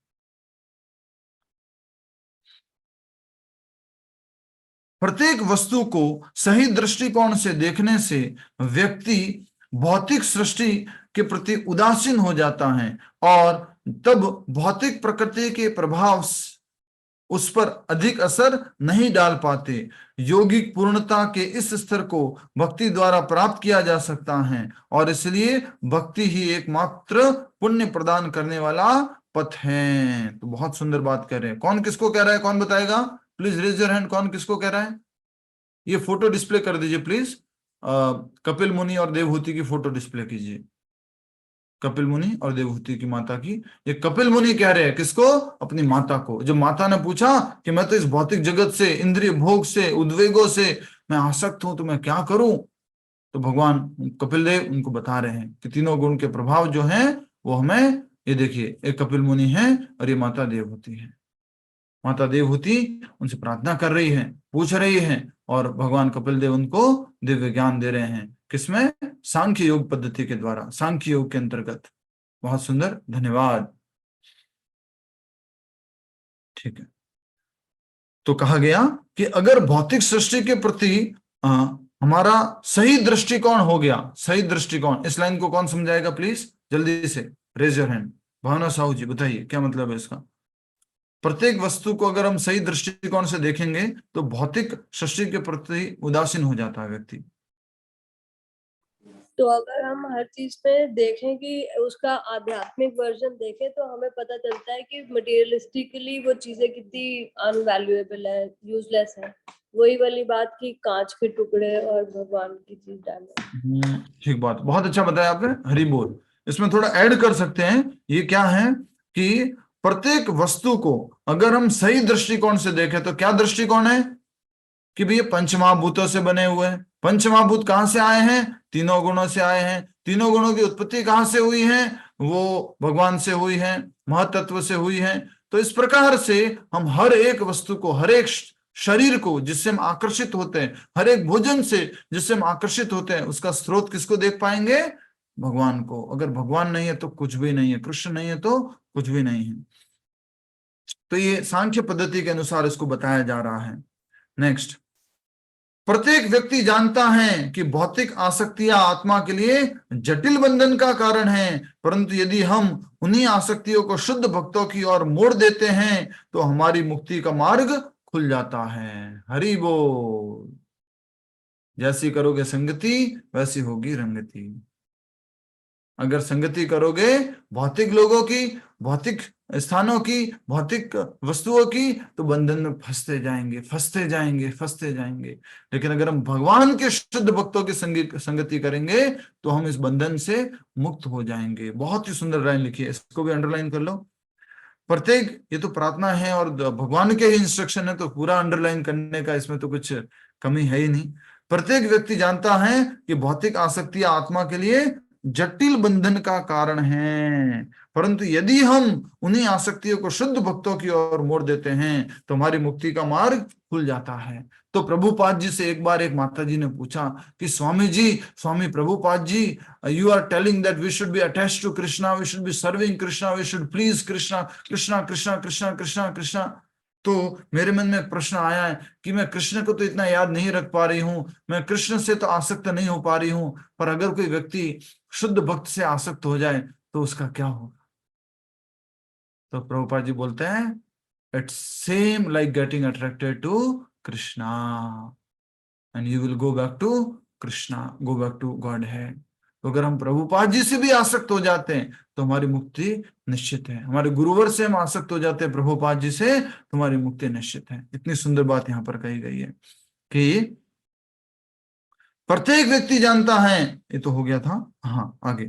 प्रत्येक वस्तु को सही दृष्टिकोण से देखने से व्यक्ति भौतिक सृष्टि के प्रति उदासीन हो जाता है और तब भौतिक प्रकृति के प्रभाव उस पर अधिक असर नहीं डाल पाते। योगिक पूर्णता के इस स्तर को भक्ति द्वारा प्राप्त किया जा सकता है और इसलिए भक्ति ही एकमात्र पुण्य प्रदान करने वाला पथ है। तो बहुत सुंदर बात कर रहे हैं। कौन किसको कह रहा है, कौन बताएगा? Please raise your hand. कौन किसको कह रहा है? ये फोटो डिस्प्ले कर दीजिए प्लीज। कपिल मुनि और देवहूति की फोटो डिस्प्ले कीजिए। कपिल मुनि और देवहूति की माता की। ये कपिल मुनि कह रहे हैं किसको? अपनी माता को। जब माता ने पूछा कि मैं तो इस भौतिक जगत से, इंद्रिय भोग से, उद्वेगों से मैं आसक्त हूं, तो मैं क्या करूं? तो भगवान कपिल देव उनको बता रहे हैं कि तीनों गुण के प्रभाव जो हैं वो हमें, ये देखिए, एक कपिल मुनि है और ये माता देवहूति है। माता देवहूति उनसे प्रार्थना कर रही है, पूछ रही है, और भगवान कपिल देव उनको दिव्य ज्ञान दे रहे हैं। किसमें? सांख्य योग पद्धति के द्वारा, सांख्य योग के अंतर्गत। बहुत सुंदर, धन्यवाद। ठीक है, तो कहा गया कि अगर भौतिक सृष्टि के प्रति हमारा सही दृष्टिकोण हो गया, सही दृष्टिकोण, इस लाइन को कौन समझाएगा प्लीज जल्दी से? Raise your hand. Bhavna Sahu ji बताइए क्या मतलब है इसका? प्रत्येक वस्तु को अगर हम सही दृष्टिकोण से देखेंगे तो भौतिक सृष्टि के प्रति उदासीन हो जाता है व्यक्ति। तो अगर हम हर चीज पे देखें कि उसका आध्यात्मिक वर्जन देखें तो हमें पता चलता है कि मटेरियलिस्टिकली वो चीजें कितनी अनवैल्यूएबल है, यूजलेस है। वही वाली बात की कांच के टुकड़े और भगवान की चीज डालना। ठीक बात, बहुत अच्छा बताया आपने, हरि बोल। इसमें थोड़ा ऐड कर सकते हैं। ये क्या है कि प्रत्येक वस्तु को अगर हम सही दृष्टिकोण से देखें तो क्या दृष्टिकोण है कि भैया पंचमहाभूतों से बने हुए हैं। पंचमहाभूत कहां से आए हैं? तीनों गुणों से आए हैं। तीनों गुणों की उत्पत्ति कहां से हुई है? वो भगवान से हुई है, महतत्व से हुई है। तो इस प्रकार से हम हर एक वस्तु को, हर एक शरीर को जिससे हम आकर्षित होते हैं, हर एक भोजन से जिससे हम आकर्षित होते हैं, उसका स्रोत किसको देख पाएंगे? भगवान को। अगर भगवान नहीं है तो कुछ भी नहीं है, कृष्ण नहीं है तो कुछ भी नहीं है। तो ये सांख्य पद्धति के अनुसार इसको बताया जा रहा है। नेक्स्ट, प्रत्येक व्यक्ति जानता है कि भौतिक आसक्तियां आत्मा के लिए जटिल बंधन का कारण है, परंतु यदि हम उन्हीं आसक्तियों को शुद्ध भक्तों की ओर मोड़ देते हैं तो हमारी मुक्ति का मार्ग खुल जाता है। हरि बोल। जैसी करोगे संगति वैसी होगी रंगति। अगर संगति करोगे भौतिक लोगों की, भौतिक स्थानों की, भौतिक वस्तुओं की, तो बंधन में फंसते जाएंगे, फंसते जाएंगे, फंसते जाएंगे। लेकिन अगर हम भगवान के शुद्ध भक्तों की संगति करेंगे तो हम इस बंधन से मुक्त हो जाएंगे। बहुत ही सुंदर लाइन लिखी है, इसको भी अंडरलाइन कर लो। प्रत्येक, ये तो प्रार्थना है और भगवान के ही इंस्ट्रक्शन है, तो पूरा अंडरलाइन करने का इसमें तो कुछ कमी है ही नहीं। प्रत्येक व्यक्ति जानता है कि भौतिक आसक्ति आत्मा के लिए जटिल बंधन का कारण है, परंतु यदि हम उन्हीं आसक्तियों को शुद्ध भक्तों की ओर मोड़ देते हैं तो हमारी मुक्ति का मार्ग खुल जाता है। तो प्रभुपाद जी से एक बार एक माता जी ने पूछा कि Swami ji, Swami Prabhupada ji, you are telling that we should be attached to Krishna, we should be serving Krishna, we should please Krishna, Krishna Krishna Krishna Krishna Krishna. तो मेरे मन में एक प्रश्न आया है कि मैं कृष्ण को तो इतना याद नहीं रख पा रही हूँ, मैं कृष्ण से तो आसक्त नहीं हो पा रही हूँ, पर अगर कोई व्यक्ति शुद्ध भक्त से आसक्त हो जाए तो उसका क्या होगा? तो प्रभुपाद जी बोलते हैं, it's same like getting attracted to Krishna and you will go back to Krishna, go back to God है। तो अगर हम प्रभुपाद जी से भी आसक्त हो जाते हैं तो हमारी मुक्ति निश्चित है। हमारे गुरुवर से हम आसक्त हो जाते हैं प्रभुपाद जी से तो हमारी मुक्ति निश्चित है। इतनी सुंदर बात यहाँ पर कही गई है कि प्रत्येक व्यक्ति जानता है, ये तो हो गया था, हाँ आगे,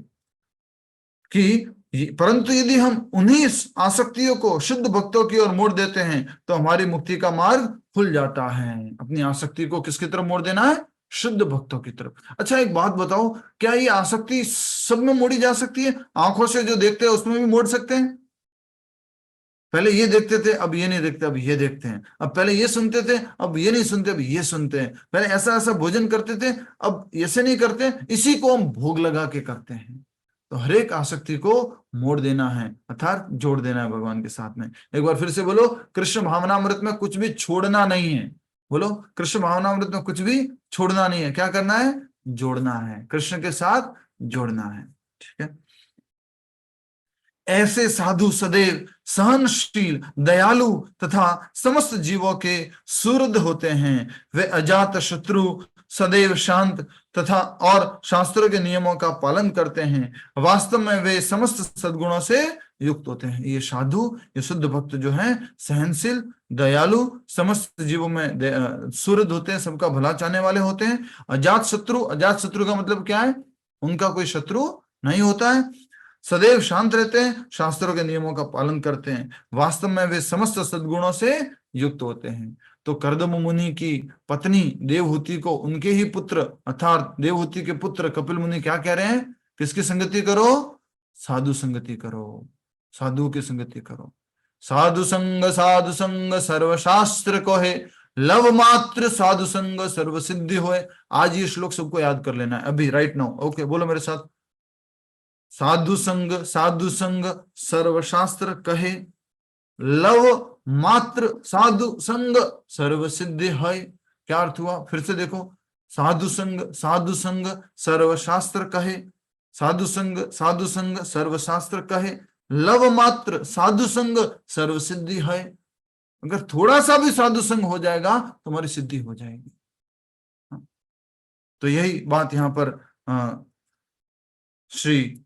कि परंतु यदि हम उन्हीं आसक्तियों को शुद्ध भक्तों की ओर मोड़ देते हैं तो हमारी मुक्ति का मार्ग खुल जाता है। अपनी आसक्ति को किसकी तरफ मोड़ देना है? शुद्ध भक्तों की तरफ। अच्छा एक बात बताओ, क्या ये आसक्ति सब में मोड़ी जा सकती है? आंखों से जो देखते हैं उसमें भी मोड़ सकते हैं? पहले ये देखते थे, अब ये नहीं देखते, अब ये देखते हैं। अब पहले ये सुनते थे, अब ये नहीं सुनते, अब ये सुनते हैं। पहले ऐसा ऐसा भोजन करते थे, अब ऐसे नहीं करते, इसी को हम भोग लगा के करते हैं। तो हर एक आसक्ति को मोड़ देना है, अर्थात जोड़ देना है भगवान के साथ में। एक बार फिर से बोलो, कृष्ण भावनामृत में कुछ भी छोड़ना नहीं है। बोलो, कृष्ण भावनामृत में कुछ भी छोड़ना नहीं है, क्या करना है, जोड़ना है, कृष्ण के साथ जोड़ना है। ठीक है। ऐसे साधु सदैव सहनशील, दयालु तथा समस्त जीवों के सुहृद होते हैं। वे अजात शत्रु, सदैव शांत तथा और शास्त्रों के नियमों का पालन करते हैं। वास्तव में वे समस्त सद्गुणों से युक्त होते हैं। ये साधु, ये शुद्ध भक्त जो हैं, सहनशील, दयालु, समस्त जीवों में सुहृद होते हैं, सबका भला चाहने वाले होते हैं। अजात शत्रु, अजात शत्रु का मतलब क्या है, उनका कोई शत्रु नहीं होता है। सदैव शांत रहते हैं, शास्त्रों के नियमों का पालन करते हैं। वास्तव में वे समस्त सद्गुणों से युक्त होते हैं। तो कर्दम मुनि की पत्नी देवहूति को उनके ही पुत्र अर्थात देवहूति के पुत्र कपिल मुनि क्या कह रहे हैं, किसकी संगति करो, साधु संगति करो, साधु की संगति करो। साधु संग सर्वशास्त्र को है, लव मात्र साधु संग सर्व सिद्धि होए। आज ये श्लोक सबको याद कर लेना है अभी, राइट नाउ। ओके, बोलो मेरे साथ, साधु संग सर्वशास्त्र कहे, लव मात्र साधु संग सर्व सिद्धि है। क्या अर्थ हुआ, फिर से देखो, साधु संग सर्वशास्त्र कहे, साधु संग सर्वशास्त्र कहे, लव मात्र साधु संग सर्व सिद्धि है। अगर थोड़ा सा भी साधु संग हो जाएगा तुम्हारी सिद्धि हो जाएगी। तो यही बात यहां पर श्री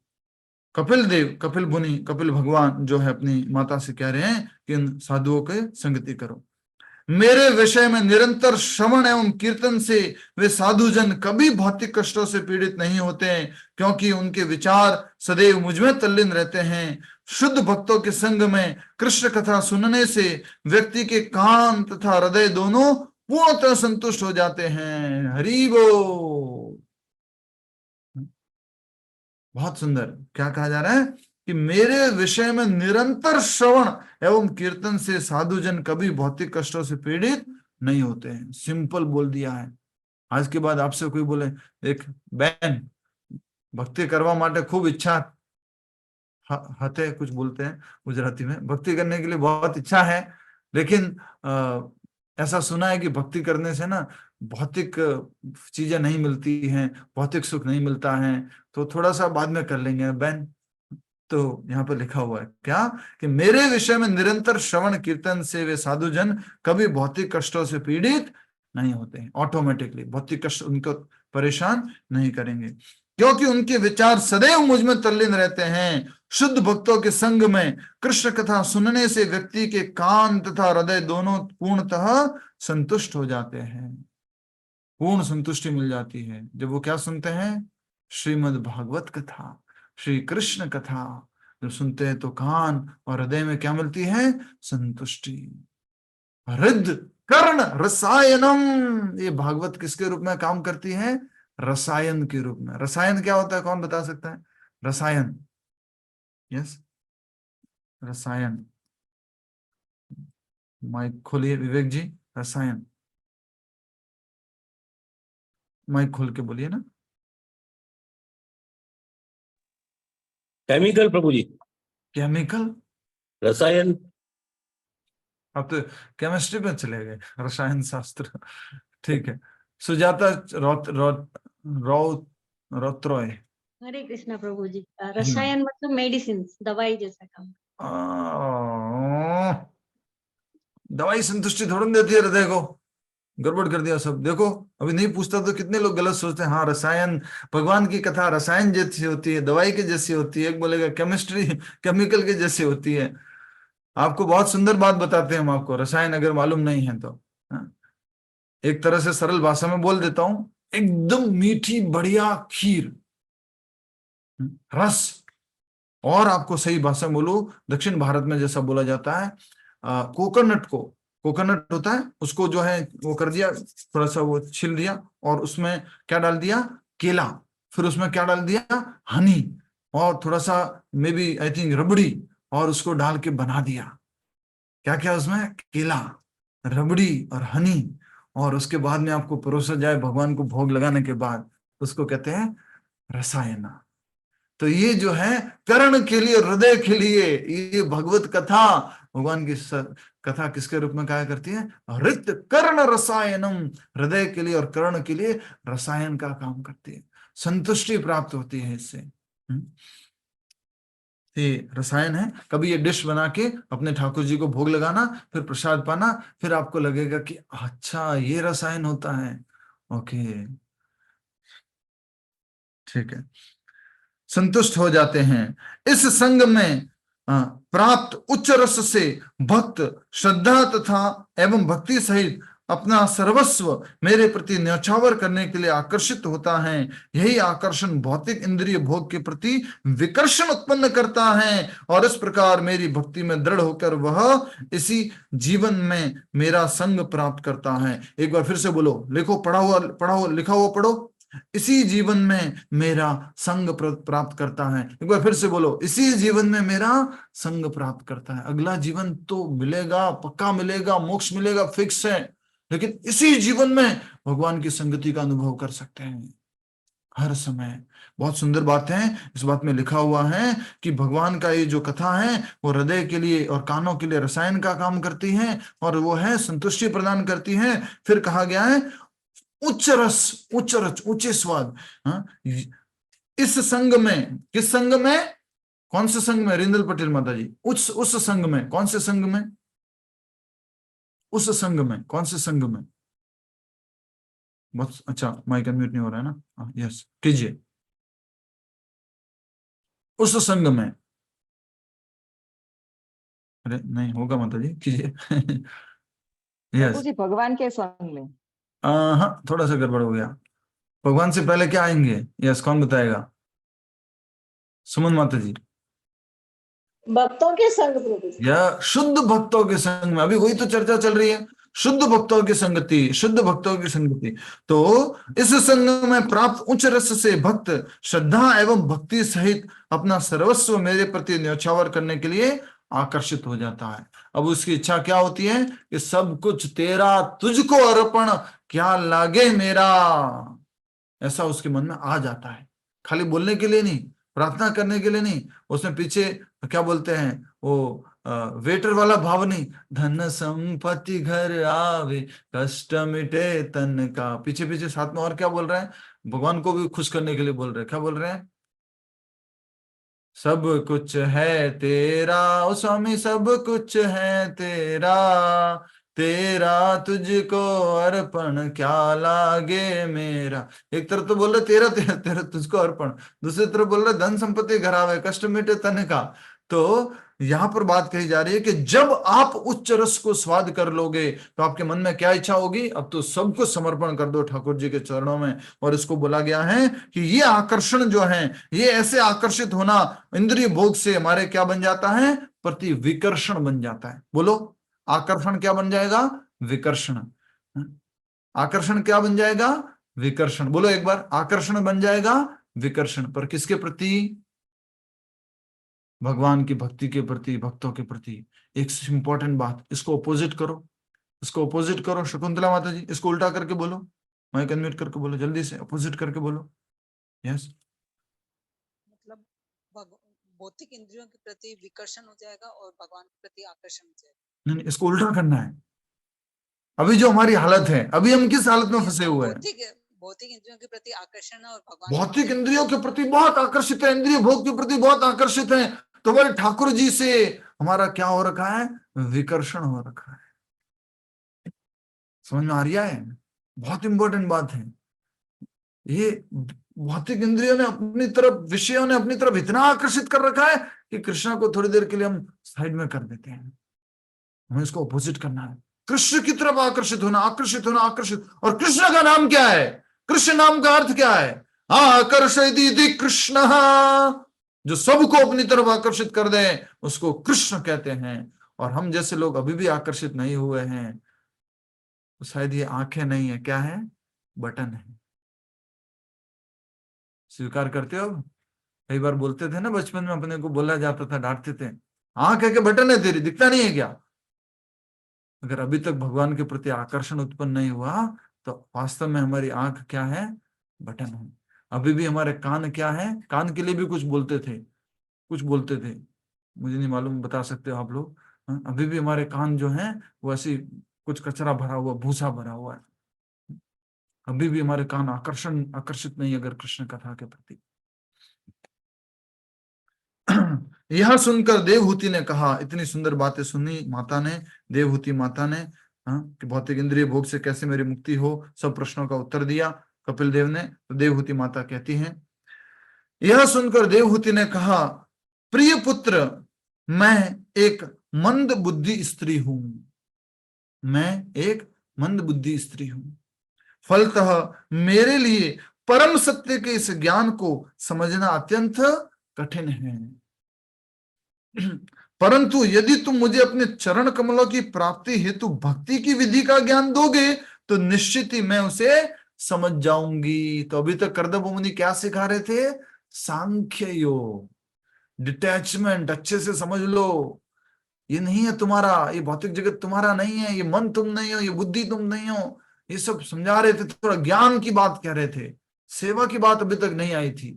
कपिल देव, कपिल मुनि, कपिल भगवान जो है अपनी माता से कह रहे हैं कि इन साधुओं के संगति करो। मेरे विषय में निरंतर श्रवण एवं कीर्तन से वे साधुजन कभी भौतिक कष्टों से पीड़ित नहीं होते हैं, क्योंकि उनके विचार सदैव मुझमें तल्लीन रहते हैं। शुद्ध भक्तों के संग में कृष्ण कथा सुनने से व्यक्ति के कान तथा हृदय दोनों पूर्णतः संतुष्ट हो जाते हैं। हरि बोल। बहुत सुंदर, क्या कहा जा रहा है कि मेरे विषय में निरंतर श्रवण एवं कीर्तन से साधुजन कभी भौतिक कष्टों से पीड़ित नहीं होते हैं। सिंपल बोल दिया है। आज के बाद आपसे कोई बोले, एक बहन भक्ति करवा माटे खूब इच्छा हते, कुछ बोलते हैं गुजराती में, भक्ति करने के लिए बहुत इच्छा है, लेकिन ऐसा सुना है कि भक्ति करने से ना भौतिक चीजें नहीं मिलती हैं, भौतिक सुख नहीं मिलता है, तो थोड़ा सा बाद में कर लेंगे बहन। तो यहाँ पर लिखा हुआ है क्या कि मेरे विषय में निरंतर श्रवण कीर्तन से वे साधुजन कभी भौतिक कष्टों से पीड़ित नहीं होते हैं। ऑटोमेटिकली भौतिक कष्ट उनको परेशान नहीं करेंगे, क्योंकि उनके विचार सदैव मुझ में तल्लीन रहते हैं। शुद्ध भक्तों के संग में कृष्ण कथा सुनने से व्यक्ति के कान तथा हृदय दोनों पूर्णतः संतुष्ट हो जाते हैं। पूर्ण संतुष्टि मिल जाती है जब वो क्या सुनते हैं, श्रीमद् भागवत कथा, श्री कृष्ण कथा जब सुनते हैं तो कान और हृदय में क्या मिलती है, संतुष्टि। हृद कर्ण रसायनम, ये भागवत किसके रूप में काम करती है, रसायन के रूप में। रसायन क्या होता है, कौन बता सकता है, रसायन, यस रसायन, माइक खोलिए विवेक जी। रसायन, माइक खोल के बोलिए ना। केमिकल प्रभु जी। केमिकल, रसायन, अब तो केमिस्ट्री में चले गए, रसायन शास्त्र। ठीक है, सुजाता रौत्रॉय। हरे कृष्णा प्रभु जी। रसायन मतलब मेडिसिन, दवाई जैसा काम। दवाई संतुष्टि थोड़ी देती है हृदय को, गड़बड़ कर दिया सब। देखो अभी नहीं पूछता तो कितने लोग गलत सोचते हैं, हाँ रसायन, भगवान की कथा रसायन जैसी होती है, दवाई के जैसी होती है। एक बोलेगा केमिस्ट्री केमिकल के जैसी होती है। आपको बहुत सुंदर बात बताते हैं हम आपको, रसायन अगर मालूम नहीं है तो। एक तरह से सरल भाषा में बोल देता हूं, एकदम मीठी बढ़िया खीर, रस। और आपको सही भाषा में बोलूं, दक्षिण भारत में जैसा बोला जाता है, कोकोनट को, कोकोनट होता है उसको जो है वो कर दिया, थोड़ा सा वो छिल दिया और उसमें क्या डाल दिया, केला, फिर उसमें क्या डाल दिया, हनी, और थोड़ा सा मे बी आई थिंक रबड़ी, और उसको डाल के बना दिया। क्या क्या उसमें, केला, रबड़ी और हनी, और उसके बाद में आपको परोसा जाए भगवान को भोग लगाने के बाद, उसको कहते हैं रसायन। तो ये जो है कर्ण के लिए, हृदय के लिए, ये भगवत कथा, भगवान की कथा किसके रूप में कहा करती है? हृत कर्ण रसायनम, हृदय के लिए और कर्ण के लिए रसायन का काम करती है, संतुष्टि प्राप्त होती है इससे। ये रसायन है। कभी ये डिश बना के अपने ठाकुर जी को भोग लगाना, फिर प्रसाद पाना, फिर आपको लगेगा कि अच्छा ये रसायन होता है। ओके, ठीक है, संतुष्ट हो जाते हैं। इस संग में प्राप्त उच्च रस से भक्त श्रद्धा तथा एवं भक्ति सहित अपना सर्वस्व मेरे प्रति न्यौछावर करने के लिए आकर्षित होता है। यही आकर्षण भौतिक इंद्रिय भोग के प्रति विकर्षण उत्पन्न करता है, और इस प्रकार मेरी भक्ति में दृढ़ होकर वह इसी जीवन में मेरा संग प्राप्त करता है। एक बार फिर से बोलो, लिखो, पढ़ा हुआ लिखा हुआ पढ़ो। इसी जीवन में मेरा संग प्राप्त करता है। एक बार फिर से बोलो, इसी जीवन में मेरा संग प्राप्त करता है। अगला जीवन तो मिलेगा, पक्का मिलेगा, मोक्ष मिलेगा, फिक्स है, लेकिन इसी जीवन में भगवान की संगति का अनुभव कर सकते हैं हर समय। बहुत सुंदर बात है, इस बात में लिखा हुआ है कि भगवान का ये जो कथा है वो हृदय के लिए और कानों के लिए रसायन का काम करती है, और वो है संतुष्टि प्रदान करती है। फिर कहा गया है उच्च रस, ऊंचे स्वाद। इस संग में, किस संग में, कौन से संग में? रिंदल पटेल माता जी, उस संग में, कौन से संग में? उस संग में, कौन से संग में? बहुत अच्छा, माइक अनम्यूट नहीं हो रहा है ना? यस, कीजिए। उस संग में, अरे नहीं होगा माता जी, कीजिए। यस, जी भगवान के संग में। हाँ, थोड़ा सा गड़बड़ हो गया। भगवान से पहले क्या आएंगे? यस, कौन बताएगा? सुमन माता जी। भक्तों के संग प्रभु जी। या शुद्ध भक्तों के संग में, अभी वही तो चर्चा चल रही है, शुद्ध भक्तों की संगति, शुद्ध भक्तों की संगति। तो इस संग में प्राप्त उच्च रस से भक्त श्रद्धा एवं भक्ति सहित अपना सर्वस्व मेरे प्रति न्यौछावर करने के लिए आकर्षित हो जाता है। अब उसकी इच्छा क्या होती है कि सब कुछ तेरा, तुझको अर्पण, क्या लागे मेरा, ऐसा उसके मन में आ जाता है। खाली बोलने के लिए नहीं, प्रार्थना करने के लिए नहीं, उसमें पीछे क्या बोलते हैं वो वेटर वाला भाव नहीं, धन संपत्ति घर आवे कष्ट मिटे तन का, पीछे पीछे साथ में और क्या बोल रहे हैं? भगवान को भी खुश करने के लिए बोल रहे हैं। क्या बोल रहे हैं? सब कुछ है तेरा, ओ स्वामी सब कुछ है तेरा, तेरा तुझको अर्पण, क्या लागे मेरा। एक तरफ तो बोल रहे तेरा तेरा तेरा तुझको अर्पण, दूसरी तरफ बोल रहे धन संपत्ति घर आवे कष्ट मिटे तन का। तो यहां पर बात कही जा रही है कि जब आप उच्च रस को स्वाद कर लोगे तो आपके मन में क्या इच्छा होगी? अब तो सब कुछ समर्पण कर दो ठाकुर जी के चरणों में। और इसको बोला गया है कि ये आकर्षण जो है, ये ऐसे आकर्षित होना इंद्रिय भोग से हमारे क्या बन जाता है? प्रति विकर्षण बन जाता है। बोलो, आकर्षण क्या बन जाएगा? विकर्षण। आकर्षण क्या बन जाएगा? विकर्षण। बोलो एक बार, आकर्षण बन जाएगा विकर्षण। पर किसके प्रति? भगवान की भक्ति के प्रति, भक्तों के प्रति। एक इंपॉर्टेंट बात, इसको अपोजिट करो, इसको अपोजिट करो। शकुंतला माता जी, इसको उल्टा करके बोलो, माइक अनम्यूट करके बोलो, जल्दी से अपोजिट करके बोलो। यस, मतलब भौतिक इंद्रियों के प्रति विकर्षण हो जाएगा और भगवान के प्रति आकर्षण हो जाएगा। नहीं, इसको उल्टा करना है। अभी जो हमारी हालत है, अभी हम किस हालत में फंसे हुए हैं? भौतिक इंद्रियों के प्रति आकर्षण और भगवान, भौतिक इंद्रियों के प्रति बहुत आकर्षित है, इंद्रिय भोग के प्रति बहुत आकर्षित है, तो हमारे ठाकुर जी से हमारा क्या हो रखा है? विकर्षण हो रखा है। समझ में आ रहा है? बहुत इंपॉर्टेंट बात है ये। भौतिक इंद्रियों ने अपनी तरफ, विषयों ने अपनी तरफ इतना आकर्षित कर रखा है कि कृष्ण को थोड़ी देर के लिए हम साइड में कर देते हैं। हमें इसको अपोजिट करना है, कृष्ण की तरफ आकर्षित होना, आकर्षित होना, आकर्षित। और कृष्ण का नाम क्या है? कृष्ण नाम का अर्थ क्या है? आकर्षयति कृष्ण, जो सबको अपनी तरफ आकर्षित कर दे उसको कृष्ण कहते हैं। और हम जैसे लोग अभी भी आकर्षित नहीं हुए हैं, तो शायद ये आंखें नहीं है, क्या है? बटन है। स्वीकार करते हो? कई बार बोलते थे ना बचपन में, अपने को बोला जाता था, डांटते थे, आंख है के बटन है तेरी, दिखता नहीं है क्या? अगर अभी तक भगवान के प्रति आकर्षण उत्पन्न नहीं हुआ तो वास्तव में हमारी आंख क्या है? बटन है। अभी भी हमारे कान क्या है, कान के लिए भी कुछ बोलते थे, मुझे नहीं मालूम, बता सकते हो आप लोग? हाँ, अभी भी हमारे कान जो हैं वो ऐसी कुछ कचरा भरा हुआ, भूसा भरा हुआ है। अभी भी हमारे कान आकर्षित नहीं अगर कृष्ण कथा के प्रति। यह सुनकर देवहूति ने कहा, इतनी सुंदर बातें सुनी माता ने, देवहूति माता ने, कि भौतिक इंद्रिय भोग से कैसे मेरी मुक्ति हो, सब प्रश्नों का उत्तर दिया कपिल देव ने। तो देवहूति माता कहती हैं, यह सुनकर देवहूति ने कहा, प्रिय पुत्र, मैं एक मंद बुद्धि स्त्री हूं, फलतः मेरे लिए परम सत्य के इस ज्ञान को समझना अत्यंत कठिन है। परंतु यदि तुम मुझे अपने चरण कमलों की प्राप्ति हेतु भक्ति की विधि का ज्ञान दोगे तो निश्चित ही मैं उसे समझ जाऊंगी। तो अभी तक कर्दम मुनि क्या सिखा रहे थे? सांख्य योग, डिटैचमेंट। अच्छे से समझ लो, ये नहीं है तुम्हारा, ये भौतिक जगत तुम्हारा नहीं है, ये मन तुम नहीं हो, ये बुद्धि तुम नहीं हो, ये सब समझा रहे थे। थोड़ा ज्ञान की बात कह रहे थे, सेवा की बात अभी तक नहीं आई थी।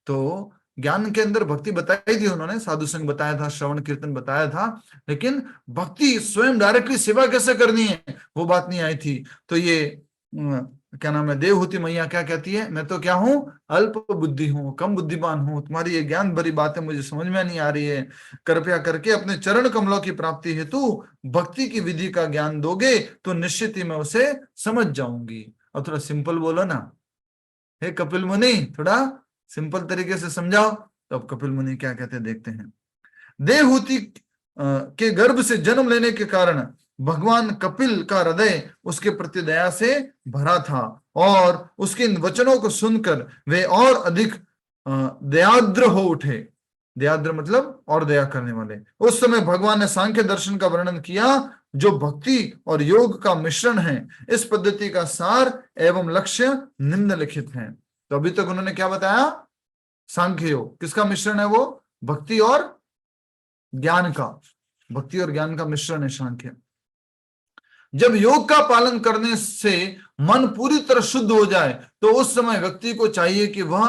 तो ज्ञान के अंदर भक्ति बताई थी उन्होंने, साधु संग बताया था, श्रवण कीर्तन बताया था, लेकिन भक्ति स्वयं डायरेक्टली सेवा कैसे करनी है वो बात नहीं आई थी। तो ये क्या नाम है, देवहूति मैया क्या कहती है, मैं तो क्या हूं, अल्प बुद्धि हूं, कम बुद्धिमान हूं, तुम्हारी ये ज्ञान भरी बातें मुझे समझ में नहीं आ रही है। कृपया करके अपने चरण कमलों की प्राप्ति हेतु भक्ति की विधि का ज्ञान दोगे तो निश्चित ही मैं उसे समझ जाऊंगी। और थोड़ा सिंपल बोलो ना, हे कपिल मुनि, थोड़ा सिंपल तरीके से समझाओ। तो अब कपिल मुनि क्या कहते हैं देखते हैं। देवहूति के गर्भ से जन्म लेने के कारण भगवान कपिल का हृदय उसके प्रति दया से भरा था और उसके इन वचनों को सुनकर वे और अधिक दयाद्र हो उठे। दयाद्र मतलब और दया करने वाले। उस समय भगवान ने सांख्य दर्शन का वर्णन किया जो भक्ति और योग का मिश्रण है। इस पद्धति का सार एवं लक्ष्य निम्नलिखित हैं। तो अभी तक उन्होंने क्या बताया? सांख्य योग किसका मिश्रण है? वो भक्ति और ज्ञान का मिश्रण है सांख्य। जब योग का पालन करने से मन पूरी तरह शुद्ध हो जाए तो उस समय व्यक्ति को चाहिए कि वह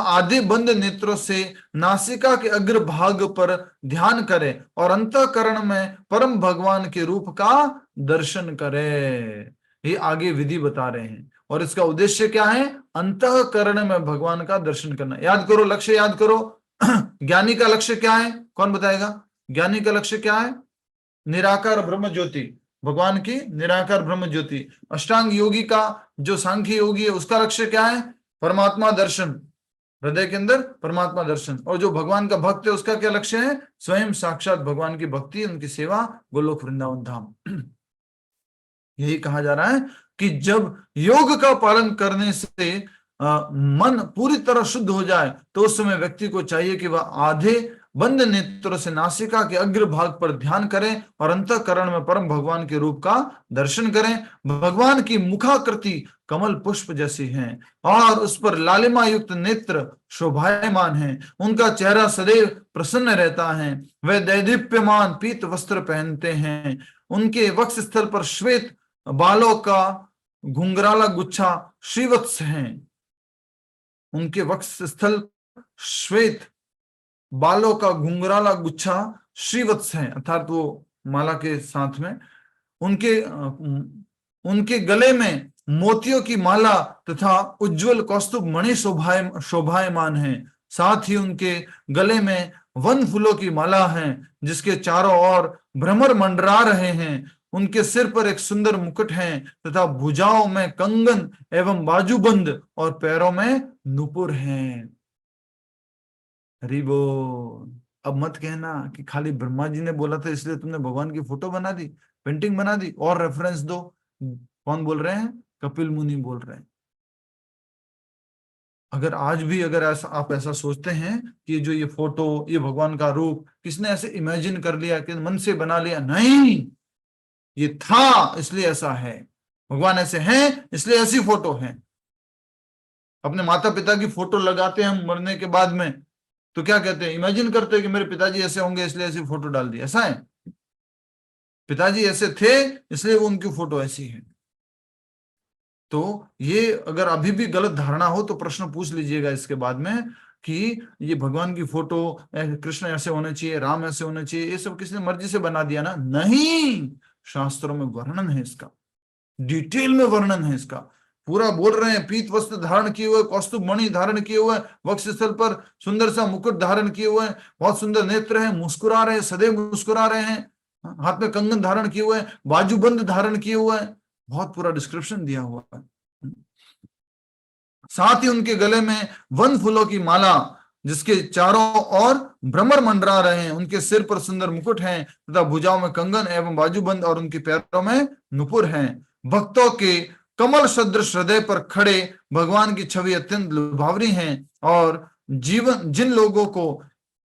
आधे बंद नेत्रों से नासिका के अग्र भाग पर ध्यान करे और अंतःकरण में परम भगवान के रूप का दर्शन करे। ये आगे विधि बता रहे हैं और इसका उद्देश्य क्या है? अंतःकरण में भगवान का दर्शन करना। याद करो, लक्ष्य याद करो। ज्ञानी का लक्ष्य क्या है? कौन बताएगा? ज्ञानी का लक्ष्य क्या है? निराकार ब्रह्म ज्योति, भगवान की निराकार ब्रह्म ज्योति। अष्टांग योगी का जो सांख्य योगी है उसका लक्ष्य क्या है? परमात्मा दर्शन, हृदय के अंदर परमात्मा दर्शन। और जो भगवान का भक्त है उसका क्या लक्ष्य है? स्वयं साक्षात भगवान की भक्ति, उनकी सेवा, गोलोक वृंदावन धाम। यही कहा जा रहा है कि जब योग का पालन करने से मन पूरी तरह शुद्ध हो जाए तो उस समय व्यक्ति को चाहिए कि वह आधे बंद नेत्रों से नासिका के अग्र भाग पर ध्यान करें और अंतःकरण में परम भगवान के रूप का दर्शन करें। भगवान की मुखाकृति कमल पुष्प जैसी है और उस पर लालिमा युक्त नेत्र शोभायमान हैं। उनका चेहरा सदैव प्रसन्न रहता है। वे दैदीप्यमान पीत वस्त्र पहनते हैं। उनके वक्ष स्थल पर श्वेत बालों का घुंघराला गुच्छा श्रीवत्स है। उनके वक्ष स्थल श्वेत बालों का घुंघराला गुच्छा श्रीवत्स है, अर्थात वो माला के साथ में। उनके गले में मोतियों की माला तथा उज्जवल कौस्तुभ मणि शोभायमान है। साथ ही उनके गले में वन फूलों की माला है जिसके चारों ओर भ्रमर मंडरा रहे हैं। उनके सिर पर एक सुंदर मुकुट है तथा भुजाओं में कंगन एवं बाजूबंद और पैरों में नुपुर हैं। हरि बोल। अब मत कहना कि खाली ब्रह्मा जी ने बोला था इसलिए तुमने भगवान की फोटो बना दी, पेंटिंग बना दी। और रेफरेंस दो। कौन बोल रहे हैं? कपिल मुनि बोल रहे हैं। अगर आज भी अगर आप ऐसा सोचते हैं कि जो ये फोटो, ये भगवान का रूप किसने ऐसे इमेजिन कर लिया कि मन से बना लिया, नहीं, ये था इसलिए ऐसा है। भगवान ऐसे हैं इसलिए ऐसी फोटो है। अपने माता पिता की फोटो लगाते हैं हम मरने के बाद में तो क्या कहते हैं? इमेजिन करते हैं कि मेरे पिताजी ऐसे होंगे इसलिए ऐसी फोटो डाल दी। ऐसा है? पिताजी ऐसे थे इसलिए वो उनकी फोटो ऐसी है। तो ये अगर अभी भी गलत धारणा हो तो प्रश्न पूछ लीजिएगा इसके बाद में कि ये भगवान की फोटो, कृष्ण ऐसे होने चाहिए, राम ऐसे होने चाहिए, ये सब किसी ने मर्जी से बना दिया ना? नहीं, शास्त्रों में वर्णन है इसका, डिटेल में वर्णन है इसका। पूरा बोल रहे हैं, पीत वस्त्र धारण किए हुए, कौस्तुभ मणि धारण किए हुए, वक्षस्थल पर सुंदर सा मुकुट धारण किए हुए, बहुत सुंदर नेत्र हैं, मुस्कुरा रहे हैं, सदैव मुस्कुरा रहे हैं, हाथ में कंगन धारण किए हुए, बाजूबंद धारण किए हुए, बहुत पूरा डिस्क्रिप्शन दिया हुआ है। साथ ही उनके गले में वन फूलों की माला, जिसके चारों ओर भ्रमर मंडरा रहे हैं, उनके सिर पर सुंदर मुकुट हैं तथा भुजाओं में कंगन एवं बाजूबंद, और उनके पैरों में नुपुर हैं। भक्तों के कमल सदृश हृदय पर खड़े भगवान की छवि अत्यंत लुभावनी है, और जीवन जिन लोगों को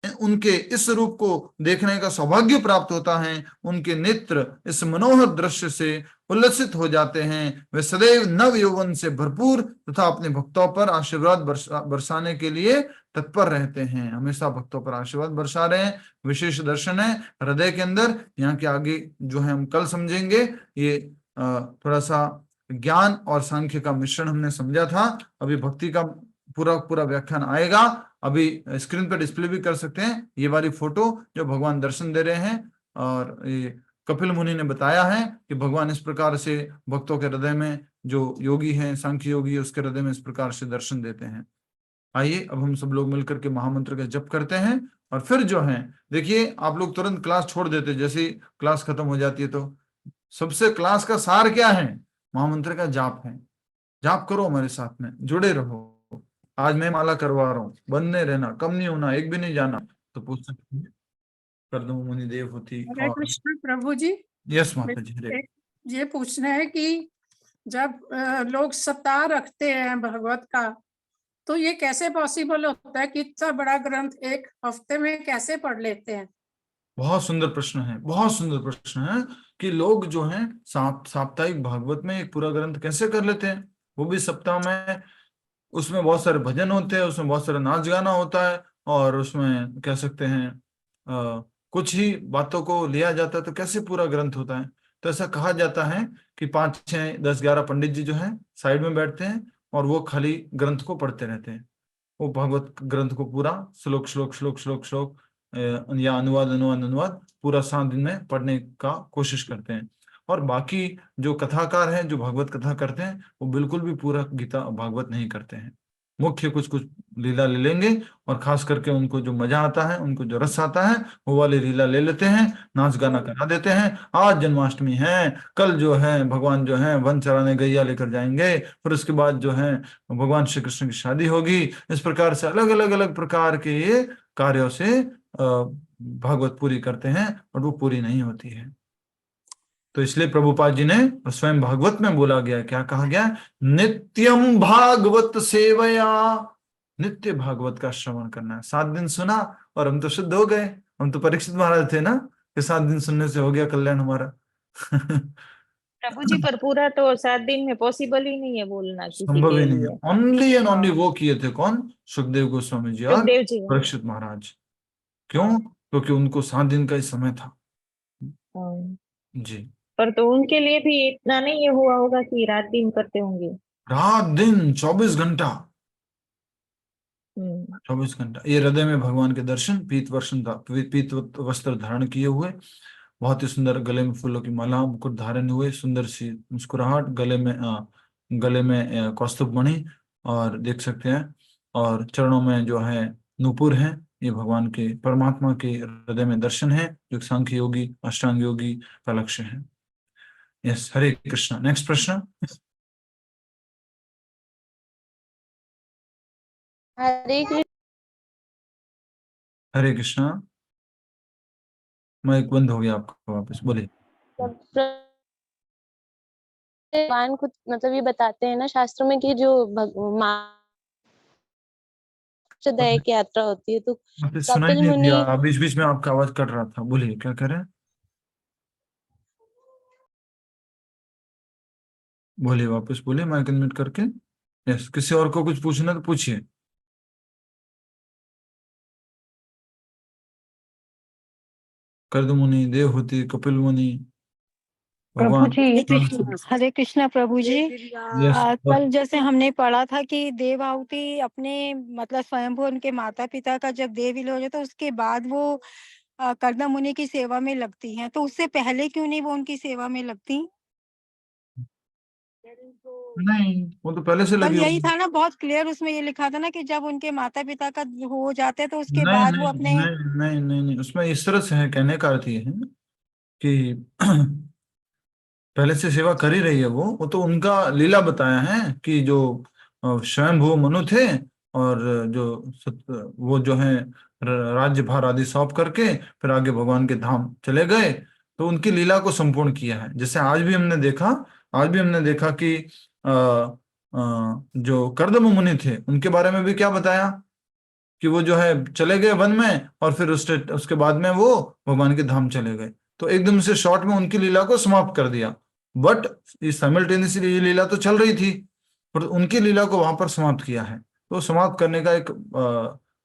उनके इस रूप को देखने का सौभाग्य प्राप्त होता है, उनके नेत्र इस मनोहर दृश्य से उल्लसित हो जाते हैं। वे सदैव नव यौवन से भरपूर तथा अपने भक्तों पर आशीर्वाद बरसाने के लिए तत्पर रहते हैं। हमेशा भक्तों पर आशीर्वाद बरसा रहे हैं। विशेष दर्शन है हृदय के अंदर। यहाँ के आगे जो है हम कल समझेंगे। ये थोड़ा सा ज्ञान और सांख्य का मिश्रण हमने समझा था। अभी भक्ति का पूरा पूरा व्याख्यान आएगा। अभी स्क्रीन पर डिस्प्ले भी कर सकते हैं ये वाली फोटो जो भगवान दर्शन दे रहे हैं, और ये कपिल मुनि ने बताया है कि भगवान इस प्रकार से भक्तों के हृदय में, जो योगी है, सांख्य योगी है, उसके हृदय में इस प्रकार से दर्शन देते हैं। आइए अब हम सब लोग मिलकर के महामंत्र का जप करते हैं, और फिर जो है देखिए, आप लोग तुरंत क्लास छोड़ देते जैसे ही क्लास खत्म हो जाती है। तो सबसे क्लास का सार क्या है? महामंत्र का जाप है। जाप करो, हमारे साथ में जुड़े रहो। आज मैं माला करवा रहा हूँ, बनने रहना, कम नहीं होना, एक भी नहीं जाना। तो पूछ सकते हैं करदम मुनि देव होती। हरे और कृष्ण प्रभु जी, यस माता जी, हरे। एक ये पूछना है कि जब लोग सप्ताह रखते हैं भगवत का, तो ये कैसे पॉसिबल होता है कि इतना बड़ा ग्रंथ एक हफ्ते में कैसे पढ़ लेते हैं? बहुत सुंदर प्रश्न है, बहुत सुंदर प्रश्न है कि लोग जो हैं साप्ताहिक भागवत में एक पूरा ग्रंथ कैसे कर लेते हैं, वो भी सप्ताह में। उसमें बहुत सारे भजन होते हैं, उसमें बहुत सारा नाच गाना होता है, और उसमें कह सकते हैं कुछ ही बातों को लिया जाता है, तो कैसे पूरा ग्रंथ होता है? तो ऐसा कहा जाता है कि 5, 6, 10, 11 पंडित जी जो हैं साइड में बैठते हैं, और वो खाली ग्रंथ को पढ़ते रहते हैं। वो भगवत ग्रंथ को पूरा श्लोक श्लोक श्लोक श्लोक श्लोक या अनुवाद अनुवाद अनुवाद पूरा 7 दिन में पढ़ने का कोशिश करते हैं। और बाकी जो कथाकार हैं, जो भागवत कथा करते हैं, वो बिल्कुल भी पूरा गीता भागवत नहीं करते हैं। मुख्य कुछ कुछ लीला ले लेंगे, और खास करके उनको जो मजा आता है, उनको जो रस आता है, वो वाली लीला ले लेते हैं, नाच गाना करा देते हैं। आज जन्माष्टमी है, कल जो है भगवान जो है वन चराने गैया लेकर जाएंगे, फिर उसके बाद जो है भगवान श्री कृष्ण की शादी होगी। इस प्रकार से अलग अलग अलग प्रकार के ये कार्यों से भागवत पूरी करते हैं, और वो पूरी नहीं होती है। तो इसलिए प्रभुपाद जी ने स्वयं भागवत में बोला गया, क्या कहा गया? नित्यम भागवत सेवया, नित्य भागवत का श्रवण करना है। 7 दिन सुना और हम तो शुद्ध हो गए। हम तो परीक्षित महाराज थे ना कि 7 दिन सुनने से हो गया कल्याण हमारा। प्रभु जी, पर पूरा तो 7 दिन में पॉसिबल ही नहीं है बोलना किसी संभव के ही नहीं है। लिए। ओनली एंड ओनली हाँ, वो किए थे, कौन? सुखदेव गोस्वामी जी और सुखदेव जी। परीक्षित महाराज। क्यों? हाँ, क्योंकि उनको 7 दिन का ही समय था। हाँ। जी, पर तो उनके लिए भी इतना नहीं ये हुआ होगा कि रात दिन करते होंगे। रात दिन 24 घंटा, हम्म। 24 घंटा ये हृदय में भगवान के दर्शन, पीत वस्त्र धारण किए हुए, बहुत ही सुंदर, गले में फूलों की माला, मुकुट धारण हुए, सुंदर सी मुस्कुराहट, गले में कौस्तुभ मणि, और देख सकते हैं, और चरणों में जो है नूपुर है। ये भगवान के, परमात्मा के हृदय में दर्शन है, जो सांख्य योगी, अष्टांग योगी का लक्ष्य है। यस, हरे कृष्णा। नेक्स्ट प्रश्न। हरे कृष्ण। हरे कृष्णा। माइक बंद हो गया आपका, वापस बोलिए। भगवान खुद मतलब ये बताते हैं ना शास्त्रों में कि जो दया की यात्रा होती है, तो वापस सुनाई कपिल नहीं मुनि। दिया, बीच बीच में आपका आवाज कट रहा था। बोलिए, क्या कह रहे हैं? बोलिए, वापस बोलिए, माइक अनम्यूट करके। यस, किसी और को कुछ पूछना तो पूछिए। कर्द मुनि, देवहूति, कपिल मुनि, प्रभु भगवान जी हरे कृष्णा प्रभु जी। यस कल जैसे हमने पढ़ा था कि देव आहुति अपने मतलब स्वयंभू उनके माता पिता का जब देह विलय हो जाता है उसके बाद वो कर्दम मुनि की सेवा में लगती हैं, तो उससे पहले क्यों नहीं वो उनकी सेवा में लगती? नहीं, वो तो पहले से कल लगी यही हुई। था ना, बहुत क्लियर उसमें ये लिखा था ना कि जब उनके माता पिता का हो जाते हैं तो उसके नहीं बाद वो नहीं अपने नहीं नहीं नहीं नहीं, उसमें इस तरह से है, कहने का अर्थ ये है ना कि पहले से सेवा कर ही रही है वो तो उनका लीला बताया है कि जो स्वयंभू मनु थे और वो जो है राज्य भार आदि सौंप करके फिर आगे भगवान के धाम चले गए, तो उनकी लीला को संपूर्ण किया है। जैसे आज भी हमने देखा कि जो कर्दम मुनि थे उनके बारे में भी क्या बताया कि वो जो है चले गए वन में और फिर उसके बाद में वो भगवान के धाम चले गए, तो एकदम से शॉर्ट में उनकी लीला को समाप्त कर दिया। बट ये साइमल्टेनियसली ये लीला तो चल रही थी, पर उनकी लीला को वहां पर समाप्त किया है, तो समाप्त करने का एक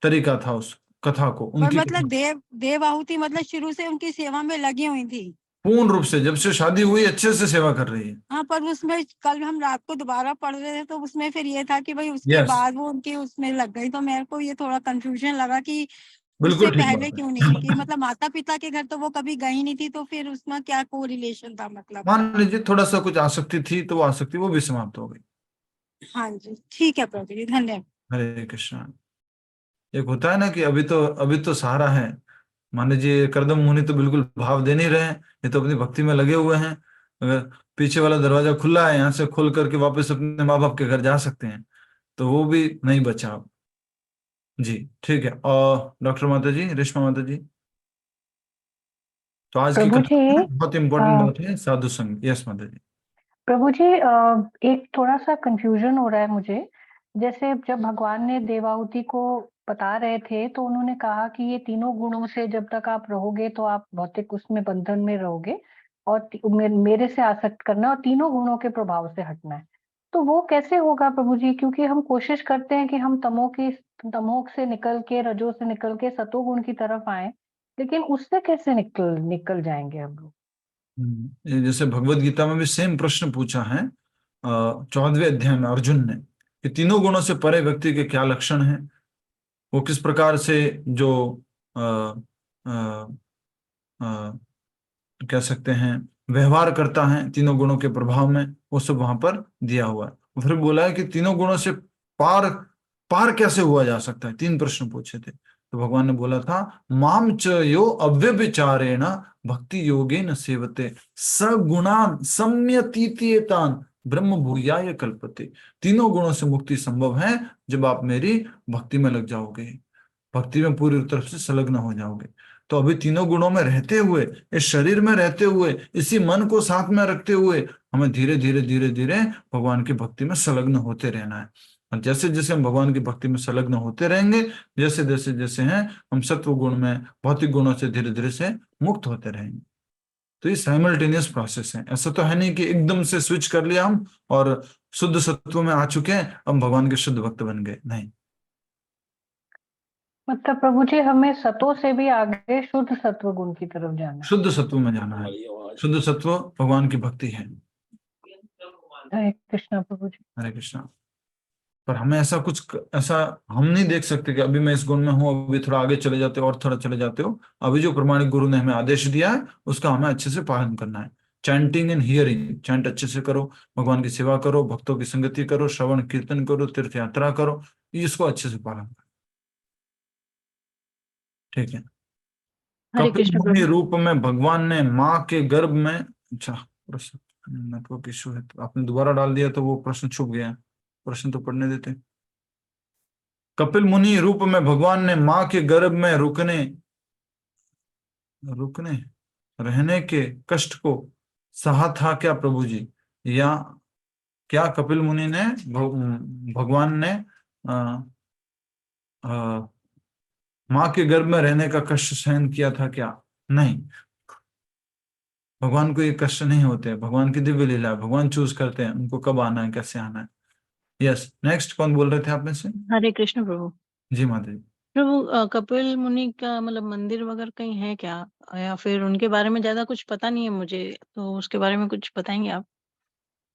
तरीका था उस कथा को, और उनकी मतलब देव आहुति मतलब शुरू से उनकी सेवा में लगी हुई थी। पूर्ण रूप से जब से शादी हुई अच्छे से सेवा कर रही है। हाँ, पर उसमें कल हम रात को दोबारा पढ़ रहे थे तो उसमें फिर ये था कि भाई उसके यस, बाद वो उनकी उसमें लग गई, तो मेरे को ये थोड़ा कंफ्यूजन लगा कि बिल्कुल उससे ठीक पहले बात क्यों नहीं, कि है। मतलब माता पिता के घर तो वो कभी गई नहीं थी, तो फिर उसमें क्या को रिलेशन था मतलब? मान लीजिए थोड़ा सा कुछ आसक्ति थी, तो वो आसक्ति वो भी समाप्त हो गई। हाँ जी, ठीक है प्रभु जी, धन्यवाद। हरे कृष्णा। एक होता है ना कि अभी तो सहारा है, मान लीजिए कर्दम मुनि तो बिल्कुल भाव दे नहीं रहे हैं, ये तो अपनी भक्ति में लगे हुए हैं। अगर पीछे वाला दरवाजा खुला है, यहाँ से खोल करके वापस अपने माँ बाप के घर जा सकते हैं, तो वो भी नहीं बचा अब। जी ठीक है। और डॉक्टर माता जी, रेशमा माता जी, तो आज की प्रभु कथा जी में बहुत इंपॉर्टेंट बात है साधु संग। यस माता जी। प्रभु जी एक थोड़ा सा कंफ्यूजन हो रहा है मुझे। जैसे जब भगवान ने देवाहुति को बता रहे थे तो उन्होंने कहा कि ये तीनों गुणों से जब तक आप रहोगे तो आप भौतिक उसमें बंधन में रहोगे और मेरे से आसक्त करना और तीनों गुणों के प्रभाव से हटना है। तो वो कैसे होगा प्रभु जी? क्योंकि हम कोशिश करते हैं कि हम तमोग से निकल के, रजो से निकल के सतोगुण की तरफ आए, लेकिन उससे कैसे निकल जाएंगे हम लोग? ये जैसे भगवत गीता में भी सेम प्रश्न पूछा है 14वें अध्याय में अर्जुन ने, कि तीनों गुणों से परे व्यक्ति के क्या लक्षण हैं, वो किस प्रकार से जो आ, आ, आ, कह सकते हैं व्यवहार करता है तीनों गुणों के प्रभाव में, वो सब वहां पर दिया हुआ है। फिर बोला है कि तीनों गुणों से पार पार कैसे हुआ जा सकता है, 3 प्रश्न पूछे थे। तो भगवान ने बोला था माम च यो अव्यभिचारेण भक्ति योगेन सेवते सगुणान सम्यतीत्येतान ब्रह्म भूयाय कल्पते। तीनों गुणों से मुक्ति संभव है जब आप मेरी भक्ति में लग जाओगे, भक्ति में पूरी तरफ से संलग्न हो जाओगे। तो अभी तीनों गुणों में रहते हुए, इस शरीर में रहते हुए, इसी मन को साथ में रखते हुए हमें धीरे धीरे धीरे धीरे भगवान की भक्ति में संलग्न होते रहना है। और जैसे जैसे हम भगवान की भक्ति में संलग्न होते रहेंगे, जैसे जैसे जैसे हैं हम सत्व गुण में, भौतिक गुणों से धीरे धीरे से मुक्त होते रहेंगे। तो ये साइमल्टेनियस प्रोसेस है, ऐसा तो है नहीं कि एकदम से स्विच कर लिया हम और शुद्ध सत्व में आ चुके हैं, हम भगवान के शुद्ध भक्त बन गए, नहीं। मतलब प्रभु जी हमें सतों से भी आगे शुद्ध सत्व गुण की तरफ जाना है। शुद्ध सत्व में जाना है। शुद्ध सत्व भगवान की भक्ति है। हरे कृष्णा प्रभु जी। हरे कृष्णा। पर हमें ऐसा हम नहीं देख सकते कि अभी मैं इस गुण में हूं, अभी थोड़ा आगे चले जाते हो और थोड़ा चले जाते हो। अभी जो प्रमाणिक गुरु ने हमें आदेश दिया है उसका हमें अच्छे से पालन करना है। चैंटिंग एंड हियरिंग, चैंट अच्छे से करो, भगवान की सेवा करो, भक्तों की संगति करो, श्रवण कीर्तन करो, तीर्थ यात्रा करो, इसको अच्छे से पालन करो। ठीक है। हरे कपिल कृष्ण मुनि प्रभु। रूप में भगवान ने माँ के गर्भ में, अच्छा प्रश्न नेटवर्क इशू है तो आपने दोबारा डाल दिया तो वो प्रश्न छुप गया, प्रश्न तो पढ़ने देते। कपिल मुनि रूप में भगवान ने माँ के गर्भ में रुकने रहने के कष्ट को सहा था क्या प्रभु जी? या क्या कपिल मुनि ने भगवान ने माँ के गर्भ में रहने का कष्ट सहन किया था क्या? नहीं, भगवान को ये कष्ट नहीं होते, भगवान की दिव्य लीला है, भगवान चूज करते हैं उनको कब आना है, कैसे आना है। यस, नेक्स्ट कौन बोल रहे थे आप में से? हरे कृष्ण प्रभु। जी माता जी। प्रभु कपिल मुनि का मतलब मंदिर वगैरह कहीं है क्या, या फिर उनके बारे में ज्यादा कुछ पता नहीं है मुझे, तो उसके बारे में कुछ बताएंगे आप?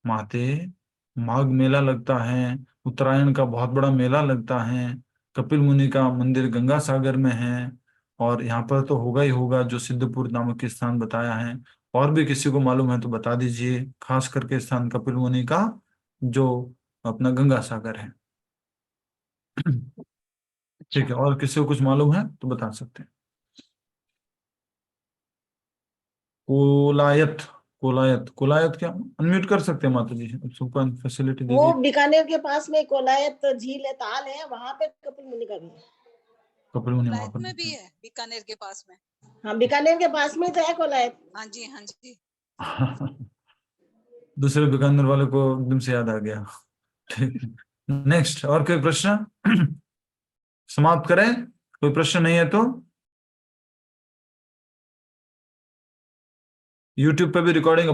माते, माघ मेला लगता है, उत्तरायण का बहुत बड़ा मेला लगता है। कपिल मुनि का मंदिर गंगा सागर में है, और यहाँ पर तो होगा ही होगा जो सिद्धपुर नामक स्थान बताया है। और भी किसी को मालूम है तो बता दीजिए, खास करके स्थान कपिल मुनि का जो अपना गंगा सागर है। ठीक है, और किसी को कुछ मालूम है तो बता सकते हैं। कोलायत, कोलायत, कोलायत क्या, अनम्यूट कर सकते हैं माता जी, सुपर फैसिलिटी दे वो दी। बीकानेर के पास में कोलायत झील है, ताल है, वहां पे कपिल मुनि का भी है। कपिल मुनि वहां कोलायत पर में भी है, बीकानेर के पास में। हाँ, बीकानेर के पास में तो है कोलायत। हाँ जी, हाँ जी। दूसरे बीकानेर वाले को एकदम से याद आ गया। ठीक, नेक्स्ट, और कोई प्रश्न? समाप्त करें, कोई प्रश्न नहीं है तो। यूट्यूब पे भी रिकॉर्डिंग